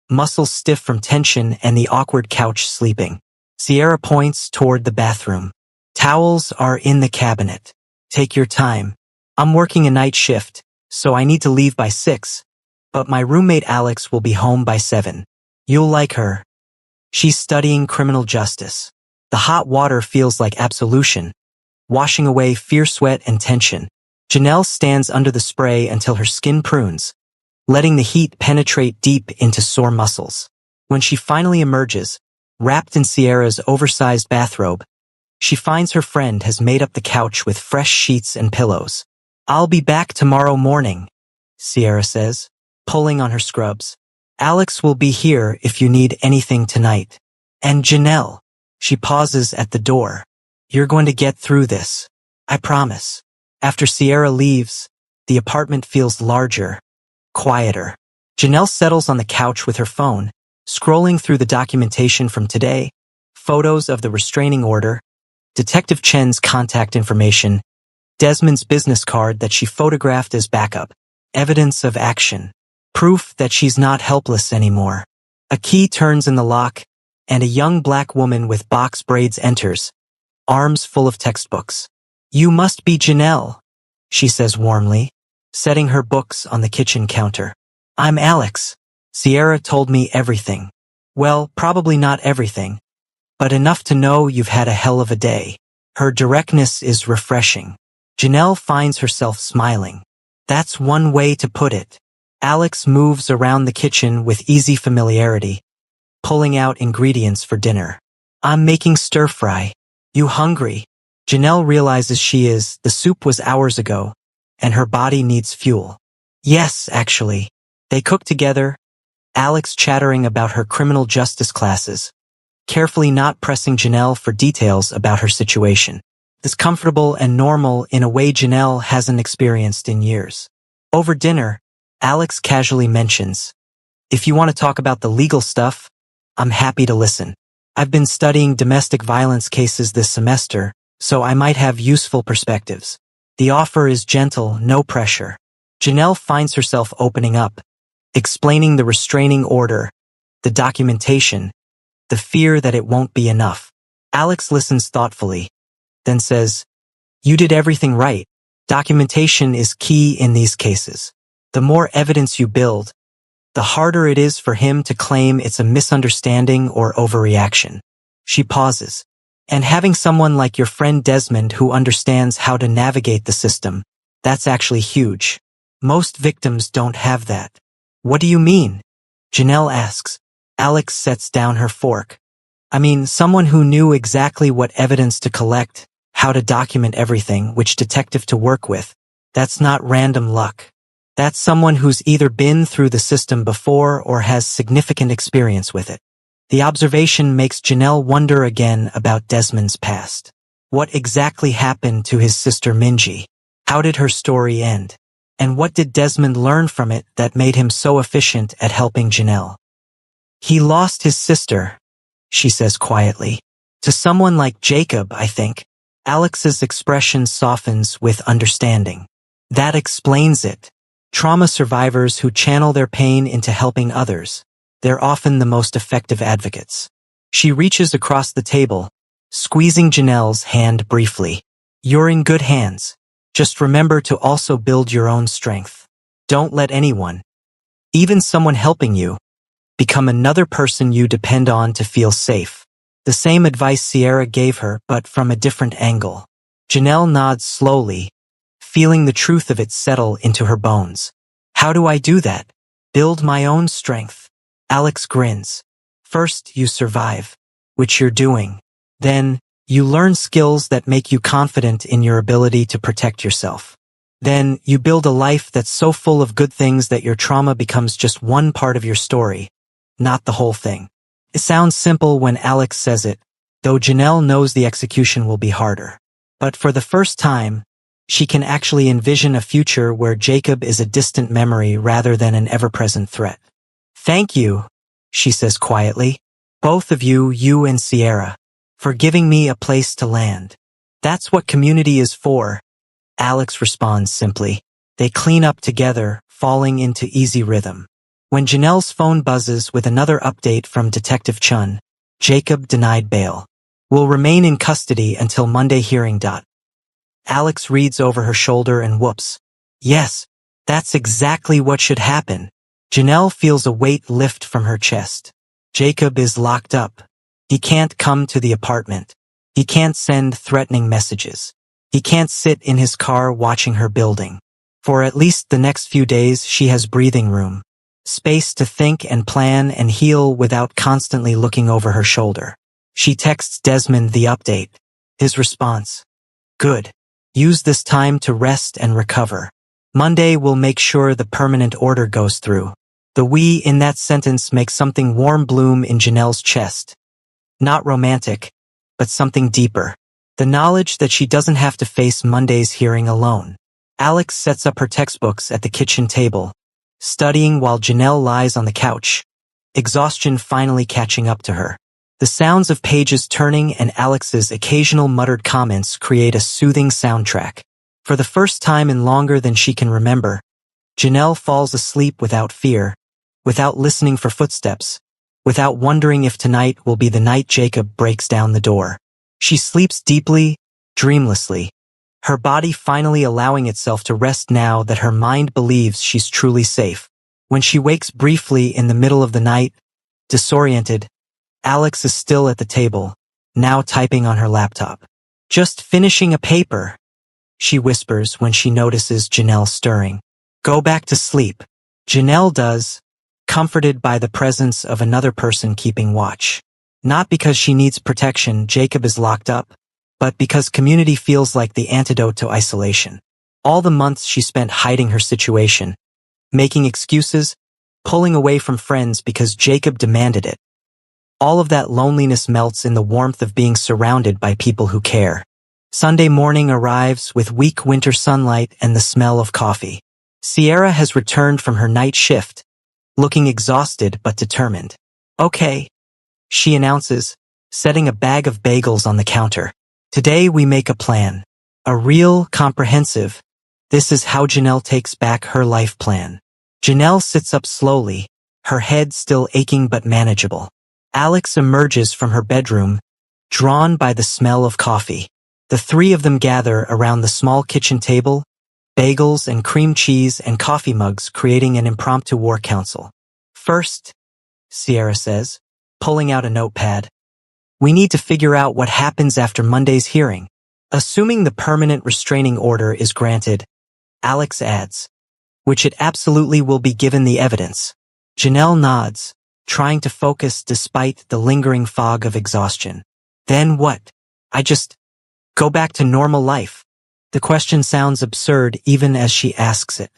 Muscles stiff from tension and the awkward couch sleeping. Sierra points toward the bathroom. Towels are in the cabinet. Take your time. I'm working a night shift, so I need to leave by 6, but my roommate Alex will be home by 7. You'll like her. She's studying criminal justice. The hot water feels like absolution, washing away fierce sweat and tension. Janelle stands under the spray until her skin prunes, letting the heat penetrate deep into sore muscles. When she finally emerges, wrapped in Sierra's oversized bathrobe, she finds her friend has made up the couch with fresh sheets and pillows. I'll be back tomorrow morning, Sierra says, pulling on her scrubs. Alex will be here if you need anything tonight. And Janelle. She pauses at the door. You're going to get through this. I promise. After Sierra leaves, the apartment feels larger, quieter. Janelle settles on the couch with her phone, scrolling through the documentation from today, photos of the restraining order, Detective Chen's contact information, Desmond's business card that she photographed as backup, evidence of action, proof that she's not helpless anymore. A key turns in the lock, and a young black woman with box braids enters, arms full of textbooks. You must be Janelle, she says warmly, setting her books on the kitchen counter. I'm Alex. Sierra told me everything. Well, probably not everything, but enough to know you've had a hell of a day. Her directness is refreshing. Janelle finds herself smiling. That's one way to put it. Alex moves around the kitchen with easy familiarity, pulling out ingredients for dinner. I'm making stir-fry. You hungry? Janelle realizes she is. The soup was hours ago, and her body needs fuel. Yes, actually. They cook together, Alex chattering about her criminal justice classes, carefully not pressing Janelle for details about her situation. This comfortable and normal in a way Janelle hasn't experienced in years. Over dinner, Alex casually mentions, if you want to talk about the legal stuff, I'm happy to listen. I've been studying domestic violence cases this semester, so I might have useful perspectives. The offer is gentle, no pressure. Janelle finds herself opening up, explaining the restraining order, the documentation, the fear that it won't be enough. Alex listens thoughtfully, then says, you did everything right. Documentation is key in these cases. The more evidence you build, the harder it is for him to claim it's a misunderstanding or overreaction. She pauses. And having someone like your friend Desmond who understands how to navigate the system, that's actually huge. Most victims don't have that. What do you mean? Janelle asks. Alex sets down her fork. I mean, someone who knew exactly what evidence to collect, how to document everything, which detective to work with. That's not random luck. That's someone who's either been through the system before or has significant experience with it. The observation makes Janelle wonder again about Desmond's past. What exactly happened to his sister Minji? How did her story end? And what did Desmond learn from it that made him so efficient at helping Janelle? He lost his sister, she says quietly. To someone like Jacob, I think. Alex's expression softens with understanding. That explains it. Trauma survivors who channel their pain into helping others. They're often the most effective advocates. She reaches across the table, squeezing Janelle's hand briefly. You're in good hands. Just remember to also build your own strength. Don't let anyone, even someone helping you, become another person you depend on to feel safe. The same advice Sierra gave her, but from a different angle. Janelle nods slowly, feeling the truth of it settle into her bones. How do I do that? Build my own strength. Alex grins. First, you survive, which you're doing. Then, you learn skills that make you confident in your ability to protect yourself. Then, you build a life that's so full of good things that your trauma becomes just one part of your story, not the whole thing. It sounds simple when Alex says it, though Janelle knows the execution will be harder. But for the first time, she can actually envision a future where Jacob is a distant memory rather than an ever-present threat. Thank you, she says quietly. Both of you, you and Sierra, for giving me a place to land. That's what community is for. Alex responds simply. They clean up together, falling into easy rhythm. When Janelle's phone buzzes with another update from Detective Chun, Jacob denied bail. Will remain in custody until Monday hearing. Alex reads over her shoulder and whoops. Yes, that's exactly what should happen. Janelle feels a weight lift from her chest. Jacob is locked up. He can't come to the apartment. He can't send threatening messages. He can't sit in his car watching her building. For at least the next few days, she has breathing room. Space to think and plan and heal without constantly looking over her shoulder. She texts Desmond the update. His response. Good. Use this time to rest and recover. Monday will make sure the permanent order goes through. The "we" in that sentence makes something warm bloom in Janelle's chest. Not romantic, but something deeper. The knowledge that she doesn't have to face Monday's hearing alone. Alex sets up her textbooks at the kitchen table, studying while Janelle lies on the couch, exhaustion finally catching up to her. The sounds of pages turning and Alex's occasional muttered comments create a soothing soundtrack. For the first time in longer than she can remember, Janelle falls asleep without fear, without listening for footsteps, without wondering if tonight will be the night Jacob breaks down the door. She sleeps deeply, dreamlessly, her body finally allowing itself to rest now that her mind believes she's truly safe. When she wakes briefly in the middle of the night, disoriented, Alex is still at the table, now typing on her laptop. Just finishing a paper, she whispers when she notices Janelle stirring. Go back to sleep. Janelle does, comforted by the presence of another person keeping watch. Not because she needs protection, Jacob is locked up, but because community feels like the antidote to isolation. All the months she spent hiding her situation, making excuses, pulling away from friends because Jacob demanded it. All of that loneliness melts in the warmth of being surrounded by people who care. Sunday morning arrives with weak winter sunlight and the smell of coffee. Sierra has returned from her night shift, looking exhausted but determined. Okay, she announces, setting a bag of bagels on the counter. Today we make a plan. A real, comprehensive. This is how Janelle takes back her life plan. Janelle sits up slowly, her head still aching but manageable. Alex emerges from her bedroom, drawn by the smell of coffee. The three of them gather around the small kitchen table, bagels and cream cheese and coffee mugs creating an impromptu war council. First, Sierra says, pulling out a notepad, we need to figure out what happens after Monday's hearing. Assuming the permanent restraining order is granted, Alex adds, which it absolutely will be given the evidence. Janelle nods, trying to focus despite the lingering fog of exhaustion. Then what? I just go back to normal life. The question sounds absurd even as she asks it.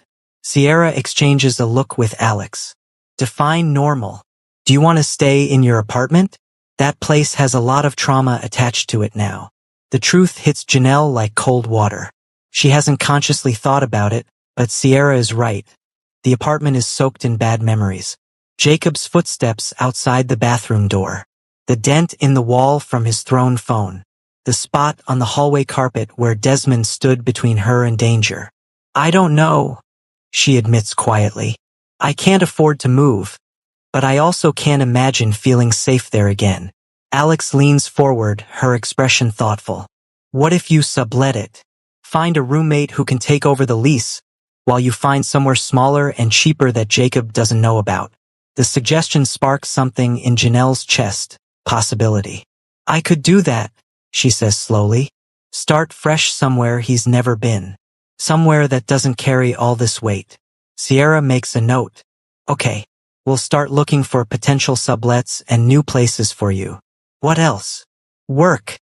Sierra exchanges a look with Alex. Define normal. Do you want to stay in your apartment? That place has a lot of trauma attached to it now. The truth hits Janelle like cold water. She hasn't consciously thought about it, but Sierra is right. The apartment is soaked in bad memories. Jacob's footsteps outside the bathroom door. The dent in the wall from his thrown phone. the spot on the hallway carpet where Desmond stood between her and danger. I don't know, she admits quietly. I can't afford to move, but I also can't imagine feeling safe there again. Alex leans forward, her expression thoughtful. What if you sublet it? Find a roommate who can take over the lease, while you find somewhere smaller and cheaper that Jacob doesn't know about. The suggestion sparks something in Janelle's chest. Possibility. I could do that, she says slowly. Start fresh somewhere he's never been. Somewhere that doesn't carry all this weight. Sierra makes a note. Okay, we'll start looking for potential sublets and new places for you. What else? Work.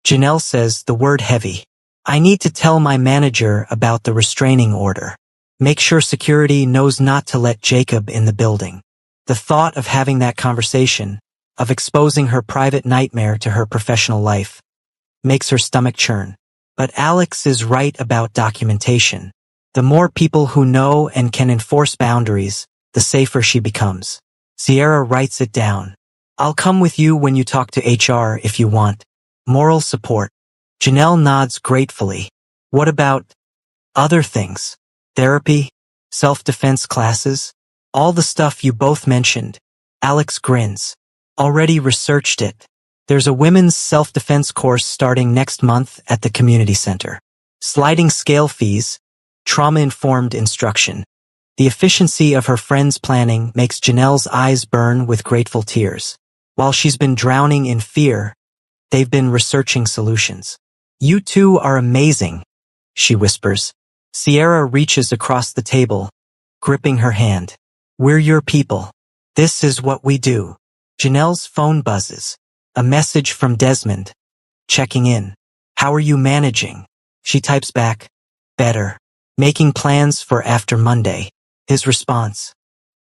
Janelle says the word heavy. I need to tell my manager about the restraining order. Make sure security knows not to let Jacob in the building. The thought of having that conversation, of exposing her private nightmare to her professional life, makes her stomach churn. But Alex is right about documentation. The more people who know and can enforce boundaries, the safer she becomes. Sierra writes it down. I'll come with you when you talk to HR if you want. Moral support. Janelle nods gratefully. What about other things? Therapy? Self-defense classes? All the stuff you both mentioned. Alex grins. Already researched it. There's a women's self-defense course starting next month at the community center. Sliding scale fees, trauma-informed instruction. The efficiency of her friend's planning makes Janelle's eyes burn with grateful tears. While she's been drowning in fear, they've been researching solutions. You two are amazing, she whispers. Sierra reaches across the table, gripping her hand. We're your people. This is what we do. Janelle's phone buzzes. A message from Desmond. Checking in. How are you managing? She types back. Better. Making plans for after Monday. His response.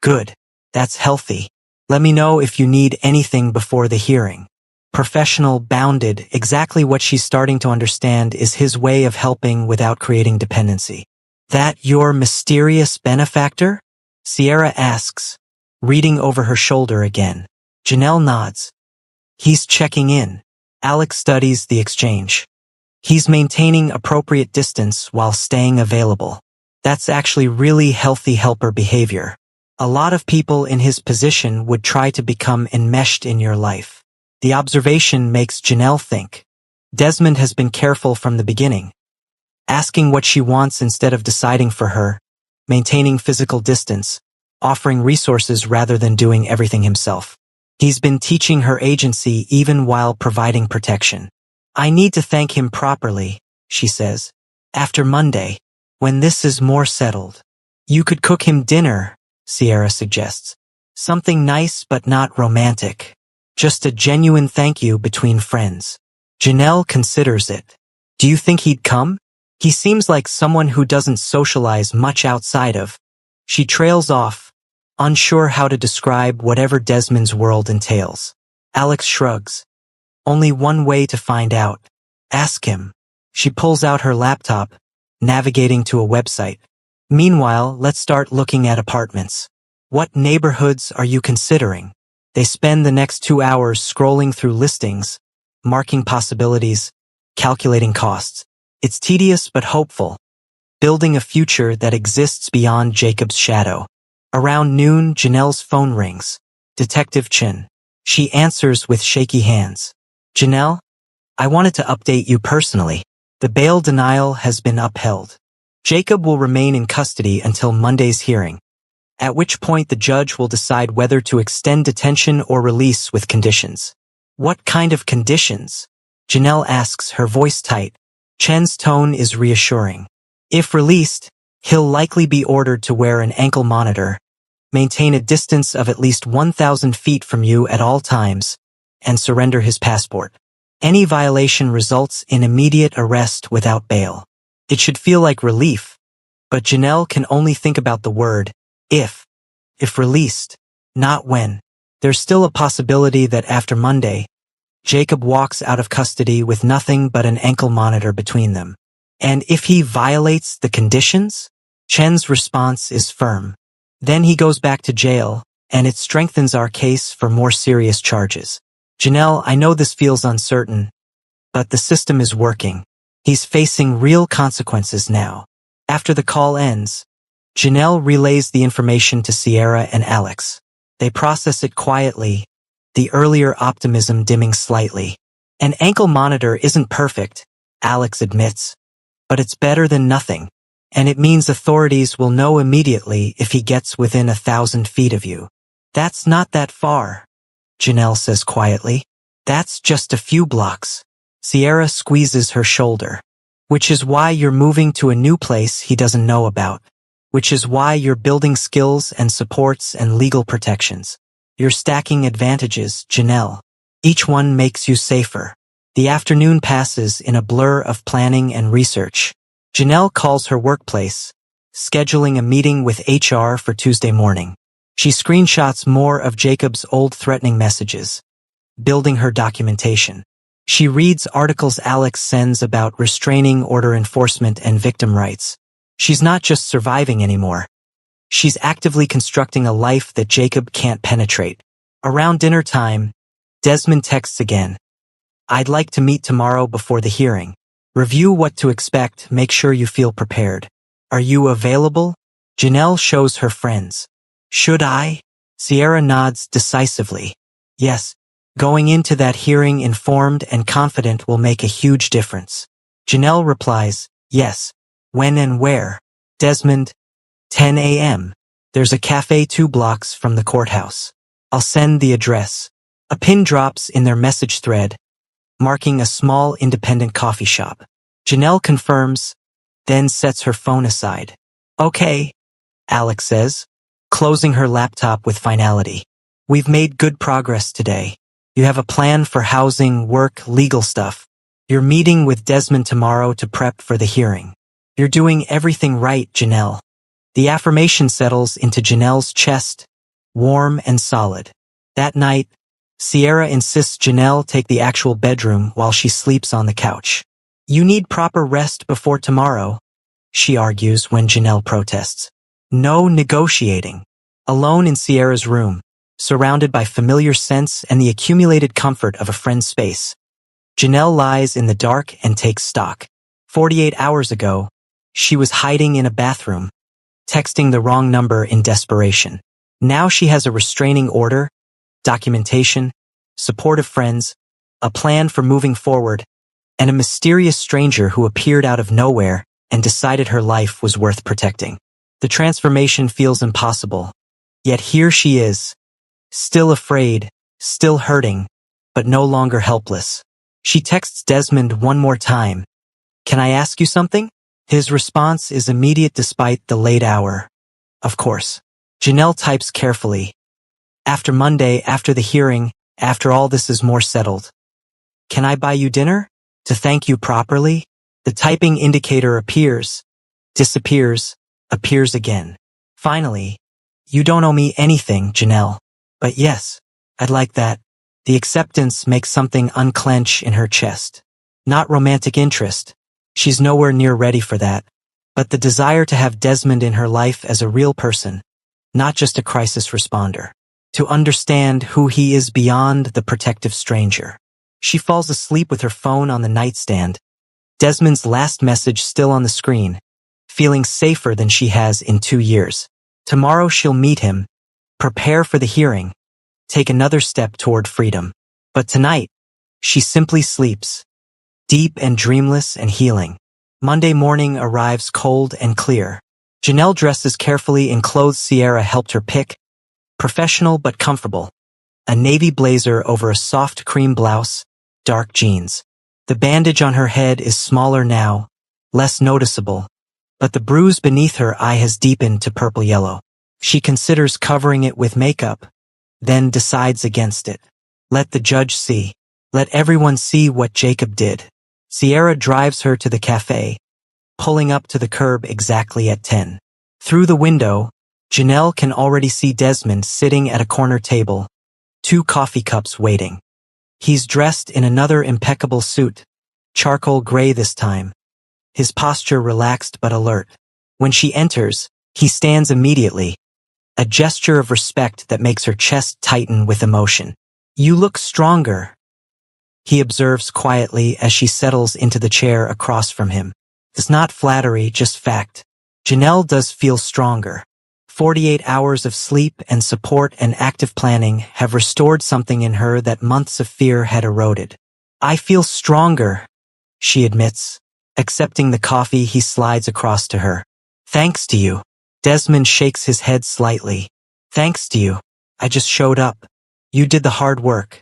Good. That's healthy. Let me know if you need anything before the hearing. Professional, bounded, exactly what she's starting to understand is his way of helping without creating dependency. That your mysterious benefactor? Sierra asks, reading over her shoulder again. Janelle nods. He's checking in. Alex studies the exchange. He's maintaining appropriate distance while staying available. That's actually really healthy helper behavior. A lot of people in his position would try to become enmeshed in your life. The observation makes Janelle think. Desmond has been careful from the beginning. Asking what she wants instead of deciding for her, maintaining physical distance, offering resources rather than doing everything himself. He's been teaching her agency even while providing protection. I need to thank him properly, she says. After Monday, when this is more settled. You could cook him dinner, Sierra suggests. Something nice but not romantic. Just a genuine thank you between friends. Janelle considers it. Do you think he'd come? He seems like someone who doesn't socialize much outside of. She trails off, unsure how to describe whatever Desmond's world entails. Alex shrugs. Only one way to find out. Ask him. She pulls out her laptop, navigating to a website. Meanwhile, let's start looking at apartments. What neighborhoods are you considering? They spend the next 2 hours scrolling through listings, marking possibilities, calculating costs. It's tedious but hopeful, building a future that exists beyond Jacob's shadow. Around noon, Janelle's phone rings. Detective Chin. She answers with shaky hands. Janelle, I wanted to update you personally. The bail denial has been upheld. Jacob will remain in custody until Monday's hearing, at which point the judge will decide whether to extend detention or release with conditions. What kind of conditions? Janelle asks, her voice tight. Chen's tone is reassuring. If released, he'll likely be ordered to wear an ankle monitor, maintain a distance of at least 1,000 feet from you at all times, and surrender his passport. Any violation results in immediate arrest without bail. It should feel like relief, but Janelle can only think about the word, if. If released, not when. There's still a possibility that after Monday, Jacob walks out of custody with nothing but an ankle monitor between them. And if he violates the conditions? Chen's response is firm. Then he goes back to jail, and it strengthens our case for more serious charges. Janelle, I know this feels uncertain, but the system is working. He's facing real consequences now. After the call ends, Janelle relays the information to Sierra and Alex. They process it quietly, the earlier optimism dimming slightly. An ankle monitor isn't perfect, Alex admits, but it's better than nothing, and it means authorities will know immediately if he gets within 1,000 feet of you. That's not that far, Janelle says quietly. That's just a few blocks. Sierra squeezes her shoulder. Which is why you're moving to a new place he doesn't know about. Which is why you're building skills and supports and legal protections. You're stacking advantages, Janelle. Each one makes you safer. The afternoon passes in a blur of planning and research. Janelle calls her workplace, scheduling a meeting with HR for Tuesday morning. She screenshots more of Jacob's old threatening messages, building her documentation. She reads articles Alex sends about restraining order enforcement and victim rights. She's not just surviving anymore. She's actively constructing a life that Jacob can't penetrate. Around dinner time, Desmond texts again. I'd like to meet tomorrow before the hearing. Review what to expect, make sure you feel prepared. Are you available? Janelle shows her friends. Should I? Sierra nods decisively. Yes. Going into that hearing informed and confident will make a huge difference. Janelle replies, yes. When and where? Desmond, 10 a.m. There's a cafe 2 blocks from the courthouse. I'll send the address. A pin drops in their message thread, marking a small independent coffee shop. Janelle confirms, then sets her phone aside. Okay, Alex says, closing her laptop with finality. We've made good progress today. You have a plan for housing, work, legal stuff. You're meeting with Desmond tomorrow to prep for the hearing. You're doing everything right, Janelle. The affirmation settles into Janelle's chest, warm and solid. That night, Sierra insists Janelle take the actual bedroom while she sleeps on the couch. You need proper rest before tomorrow, she argues when Janelle protests. No negotiating. Alone in Sierra's room, surrounded by familiar scents and the accumulated comfort of a friend's space, Janelle lies in the dark and takes stock. 48 hours ago, she was hiding in a bathroom, texting the wrong number in desperation. Now she has a restraining order, documentation, supportive friends, a plan for moving forward, and a mysterious stranger who appeared out of nowhere and decided her life was worth protecting. The transformation feels impossible, yet here she is, still afraid, still hurting, but no longer helpless. She texts Desmond one more time. Can I ask you something? His response is immediate despite the late hour. Of course. Janelle types carefully. After Monday, after the hearing, after all this is more settled. Can I buy you dinner? To thank you properly? The typing indicator appears, disappears, appears again. Finally, you don't owe me anything, Janelle. But yes, I'd like that. The acceptance makes something unclench in her chest. Not romantic interest. She's nowhere near ready for that. But the desire to have Desmond in her life as a real person, not just a crisis responder. To understand who he is beyond the protective stranger. She falls asleep with her phone on the nightstand, Desmond's last message still on the screen, feeling safer than she has in 2 years. Tomorrow she'll meet him, prepare for the hearing, take another step toward freedom. But tonight, she simply sleeps, deep and dreamless and healing. Monday morning arrives cold and clear. Janelle dresses carefully in clothes Sierra helped her pick, professional but comfortable. A navy blazer over a soft cream blouse, dark jeans. The bandage on her head is smaller now, less noticeable, but the bruise beneath her eye has deepened to purple-yellow. She considers covering it with makeup, then decides against it. Let the judge see. Let everyone see what Jacob did. Sierra drives her to the cafe, pulling up to the curb exactly at 10. Through the window, Janelle can already see Desmond sitting at a corner table, 2 coffee cups waiting. He's dressed in another impeccable suit, charcoal gray this time, his posture relaxed but alert. When she enters, he stands immediately, a gesture of respect that makes her chest tighten with emotion. You look stronger, he observes quietly as she settles into the chair across from him. It's not flattery, just fact. Janelle does feel stronger. 48 hours of sleep and support and active planning have restored something in her that months of fear had eroded. I feel stronger, she admits. Accepting the coffee, he slides across to her. Thanks to you. Desmond shakes his head slightly. Thanks to you. I just showed up. You did the hard work.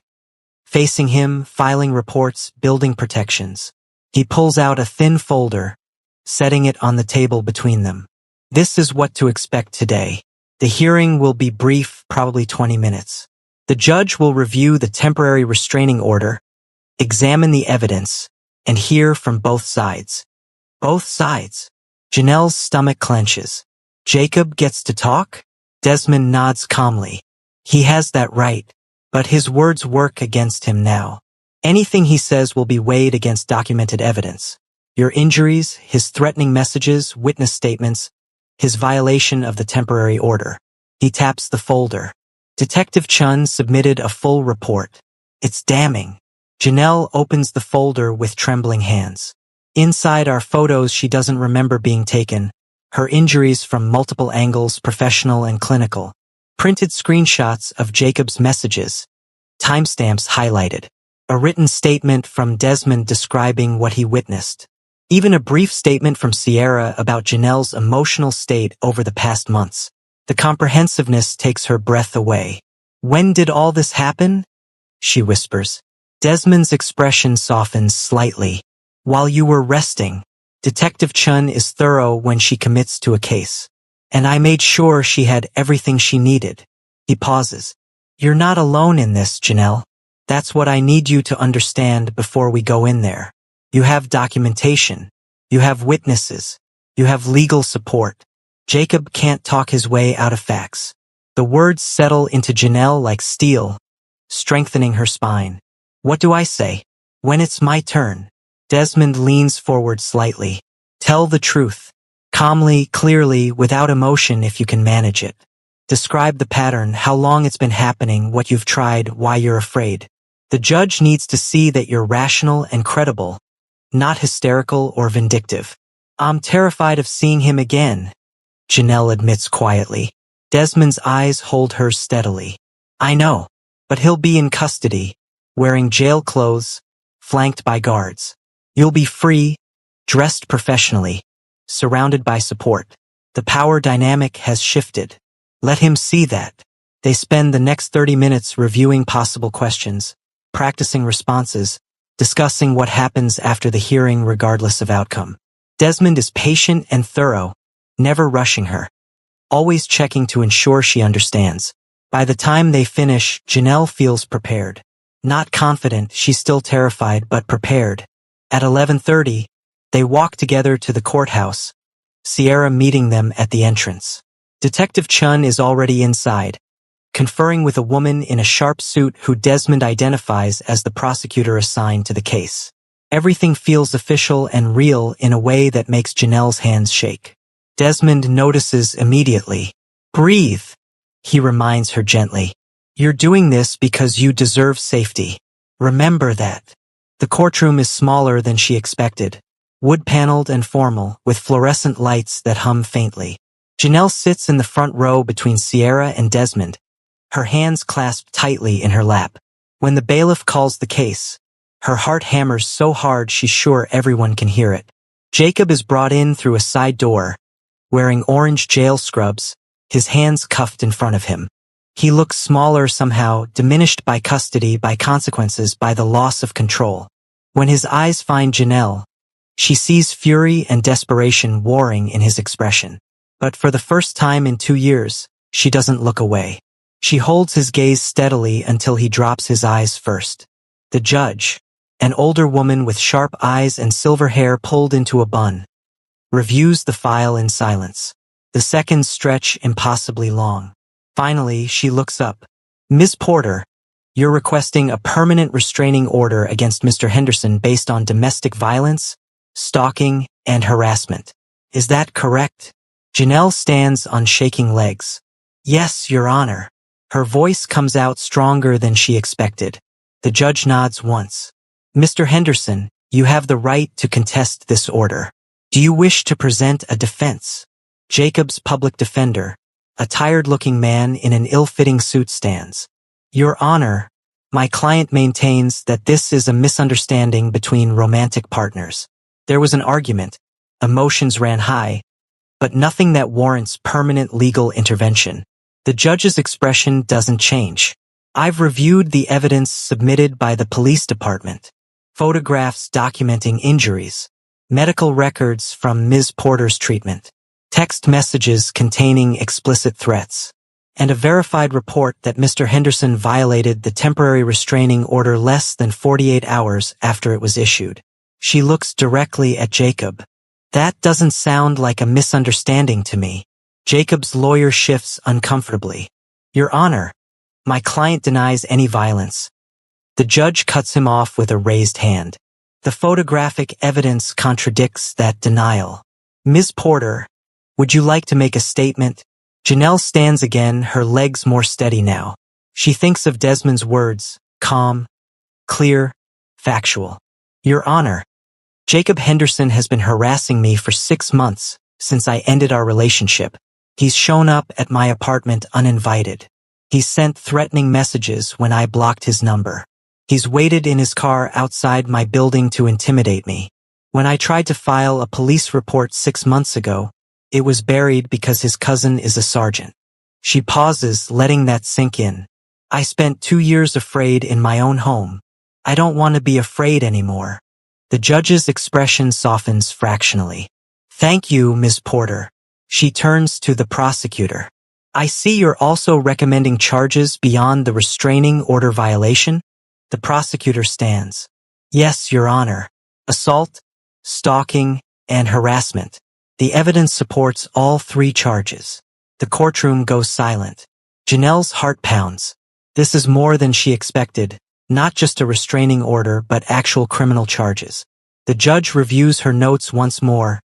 Facing him, filing reports, building protections. He pulls out a thin folder, setting it on the table between them. This is what to expect today. The hearing will be brief, probably 20 minutes. The judge will review the temporary restraining order, examine the evidence, and hear from both sides. Both sides. Janelle's stomach clenches. Jacob gets to talk? Desmond nods calmly. He has that right, but his words work against him now. Anything he says will be weighed against documented evidence. Your injuries, his threatening messages, witness statements, his violation of the temporary order. He taps the folder. Detective Chun submitted a full report. It's damning. Janelle opens the folder with trembling hands. Inside are photos she doesn't remember being taken, her injuries from multiple angles, professional and clinical. Printed screenshots of Jacob's messages. Timestamps highlighted. A written statement from Desmond describing what he witnessed. Even a brief statement from Sierra about Janelle's emotional state over the past months. The comprehensiveness takes her breath away. When did all this happen? She whispers. Desmond's expression softens slightly. While you were resting. Detective Chun is thorough when she commits to a case. And I made sure she had everything she needed. He pauses. You're not alone in this, Janelle. That's what I need you to understand before we go in there. You have documentation. You have witnesses. You have legal support. Jacob can't talk his way out of facts. The words settle into Janelle like steel, strengthening her spine. What do I say? When it's my turn. Desmond leans forward slightly. Tell the truth. Calmly, clearly, without emotion if you can manage it. Describe the pattern, how long it's been happening, what you've tried, why you're afraid. The judge needs to see that you're rational and credible, not hysterical or vindictive. I'm terrified of seeing him again, Janelle admits quietly. Desmond's eyes hold hers steadily. I know, but he'll be in custody, wearing jail clothes, flanked by guards. You'll be free, dressed professionally, surrounded by support. The power dynamic has shifted. Let him see that. They spend the next 30 minutes reviewing possible questions, practicing responses, discussing what happens after the hearing regardless of outcome. Desmond is patient and thorough, never rushing her, always checking to ensure she understands. By the time they finish, Janelle feels prepared. Not confident, she's still terrified, but prepared. At 11:30, they walk together to the courthouse, Sierra meeting them at the entrance. Detective Chun is already inside, conferring with a woman in a sharp suit who Desmond identifies as the prosecutor assigned to the case. Everything feels official and real in a way that makes Janelle's hands shake. Desmond notices immediately. Breathe, he reminds her gently. You're doing this because you deserve safety. Remember that. The courtroom is smaller than she expected, wood-paneled and formal, with fluorescent lights that hum faintly. Janelle sits in the front row between Sierra and Desmond, her hands clasped tightly in her lap. When the bailiff calls the case, her heart hammers so hard she's sure everyone can hear it. Jacob is brought in through a side door, wearing orange jail scrubs, his hands cuffed in front of him. He looks smaller somehow, diminished by custody, by consequences, by the loss of control. When his eyes find Janelle, she sees fury and desperation warring in his expression. But for the first time in 2 years, she doesn't look away. She holds his gaze steadily until he drops his eyes first. The judge, an older woman with sharp eyes and silver hair pulled into a bun, reviews the file in silence. The seconds stretch impossibly long. Finally, she looks up. Ms. Porter, you're requesting a permanent restraining order against Mr. Henderson based on domestic violence, stalking, and harassment. Is that correct? Janelle stands on shaking legs. Yes, Your Honor. Her voice comes out stronger than she expected. The judge nods once. Mr. Henderson, you have the right to contest this order. Do you wish to present a defense? Jacob's public defender, a tired-looking man in an ill-fitting suit, stands. Your Honor, my client maintains that this is a misunderstanding between romantic partners. There was an argument, emotions ran high, but nothing that warrants permanent legal intervention. The judge's expression doesn't change. I've reviewed the evidence submitted by the police department. Photographs documenting injuries, medical records from Ms. Porter's treatment, text messages containing explicit threats, and a verified report that Mr. Henderson violated the temporary restraining order less than 48 hours after it was issued. She looks directly at Jacob. That doesn't sound like a misunderstanding to me. Jacob's lawyer shifts uncomfortably. Your Honor, my client denies any violence. The judge cuts him off with a raised hand. The photographic evidence contradicts that denial. Ms. Porter, would you like to make a statement? Janelle stands again, her legs more steady now. She thinks of Desmond's words, calm, clear, factual. Your Honor, Jacob Henderson has been harassing me for 6 months since I ended our relationship. He's shown up at my apartment uninvited. He's sent threatening messages when I blocked his number. He's waited in his car outside my building to intimidate me. When I tried to file a police report 6 months ago, it was buried because his cousin is a sergeant. She pauses, letting that sink in. I spent 2 years afraid in my own home. I don't want to be afraid anymore. The judge's expression softens fractionally. Thank you, Ms. Porter. She turns to the prosecutor. I see you're also recommending charges beyond the restraining order violation? The prosecutor stands. Yes, Your Honor. Assault, stalking, and harassment. The evidence supports all 3 charges. The courtroom goes silent. Janelle's heart pounds. This is more than she expected, not just a restraining order but actual criminal charges. The judge reviews her notes once more,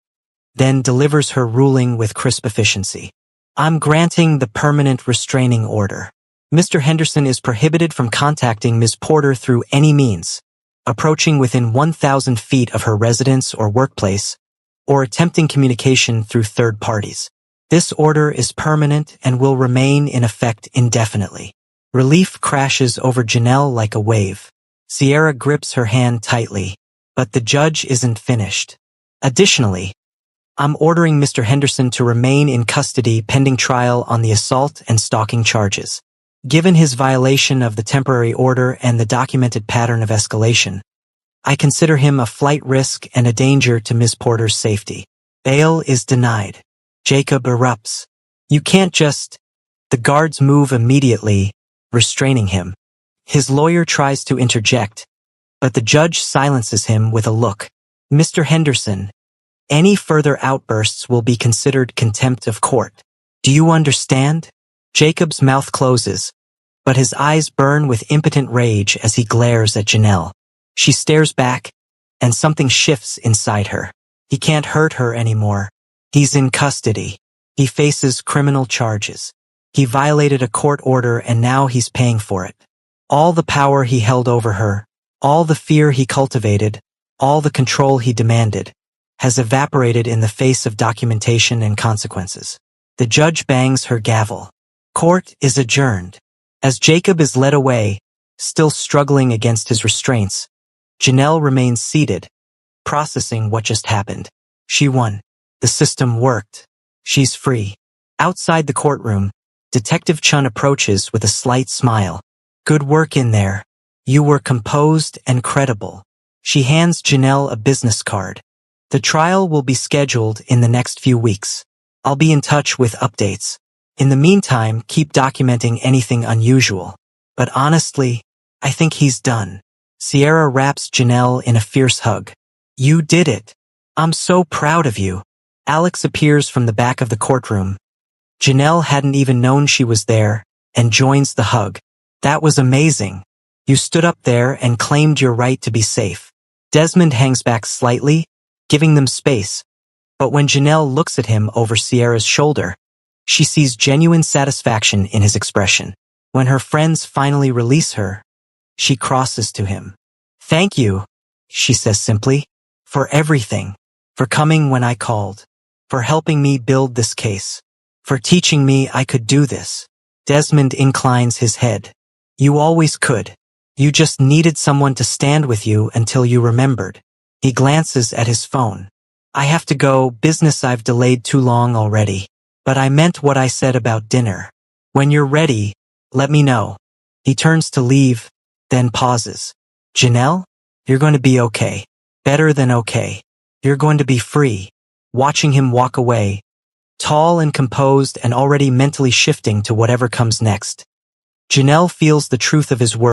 then delivers her ruling with crisp efficiency. I'm granting the permanent restraining order. Mr. Henderson is prohibited from contacting Ms. Porter through any means, approaching within 1,000 feet of her residence or workplace, or attempting communication through third parties. This order is permanent and will remain in effect indefinitely. Relief crashes over Janelle like a wave. Sierra grips her hand tightly, but the judge isn't finished. Additionally, I'm ordering Mr. Henderson to remain in custody pending trial on the assault and stalking charges. Given his violation of the temporary order and the documented pattern of escalation, I consider him a flight risk and a danger to Ms. Porter's safety. Bail is denied. Jacob erupts. You can't just... The guards move immediately, restraining him. His lawyer tries to interject, but the judge silences him with a look. Mr. Henderson, any further outbursts will be considered contempt of court. Do you understand? Jacob's mouth closes, but his eyes burn with impotent rage as he glares at Janelle. She stares back, and something shifts inside her. He can't hurt her anymore. He's in custody. He faces criminal charges. He violated a court order and now he's paying for it. All the power he held over her, all the fear he cultivated, all the control he demanded, has evaporated in the face of documentation and consequences. The judge bangs her gavel. Court is adjourned. As Jacob is led away, still struggling against his restraints, Janelle remains seated, processing what just happened. She won. The system worked. She's free. Outside the courtroom, Detective Chun approaches with a slight smile. Good work in there. You were composed and credible. She hands Janelle a business card. The trial will be scheduled in the next few weeks. I'll be in touch with updates. In the meantime, keep documenting anything unusual. But honestly, I think he's done. Sierra wraps Janelle in a fierce hug. You did it. I'm so proud of you. Alex appears from the back of the courtroom. Janelle hadn't even known she was there, and joins the hug. That was amazing. You stood up there and claimed your right to be safe. Desmond hangs back slightly, giving them space. But when Janelle looks at him over Sierra's shoulder, she sees genuine satisfaction in his expression. When her friends finally release her, she crosses to him. Thank you. she says simply. For everything. For coming when I called. For helping me build this case. For teaching me I could do this. Desmond inclines his head. You always could. You just needed someone to stand with you until you remembered. He glances at his phone. I have to go, business I've delayed too long already. But I meant what I said about dinner. When you're ready, let me know. He turns to leave, then pauses. Janelle, you're going to be okay. Better than okay. You're going to be free. Watching him walk away, tall and composed and already mentally shifting to whatever comes next. Janelle feels the truth of his words.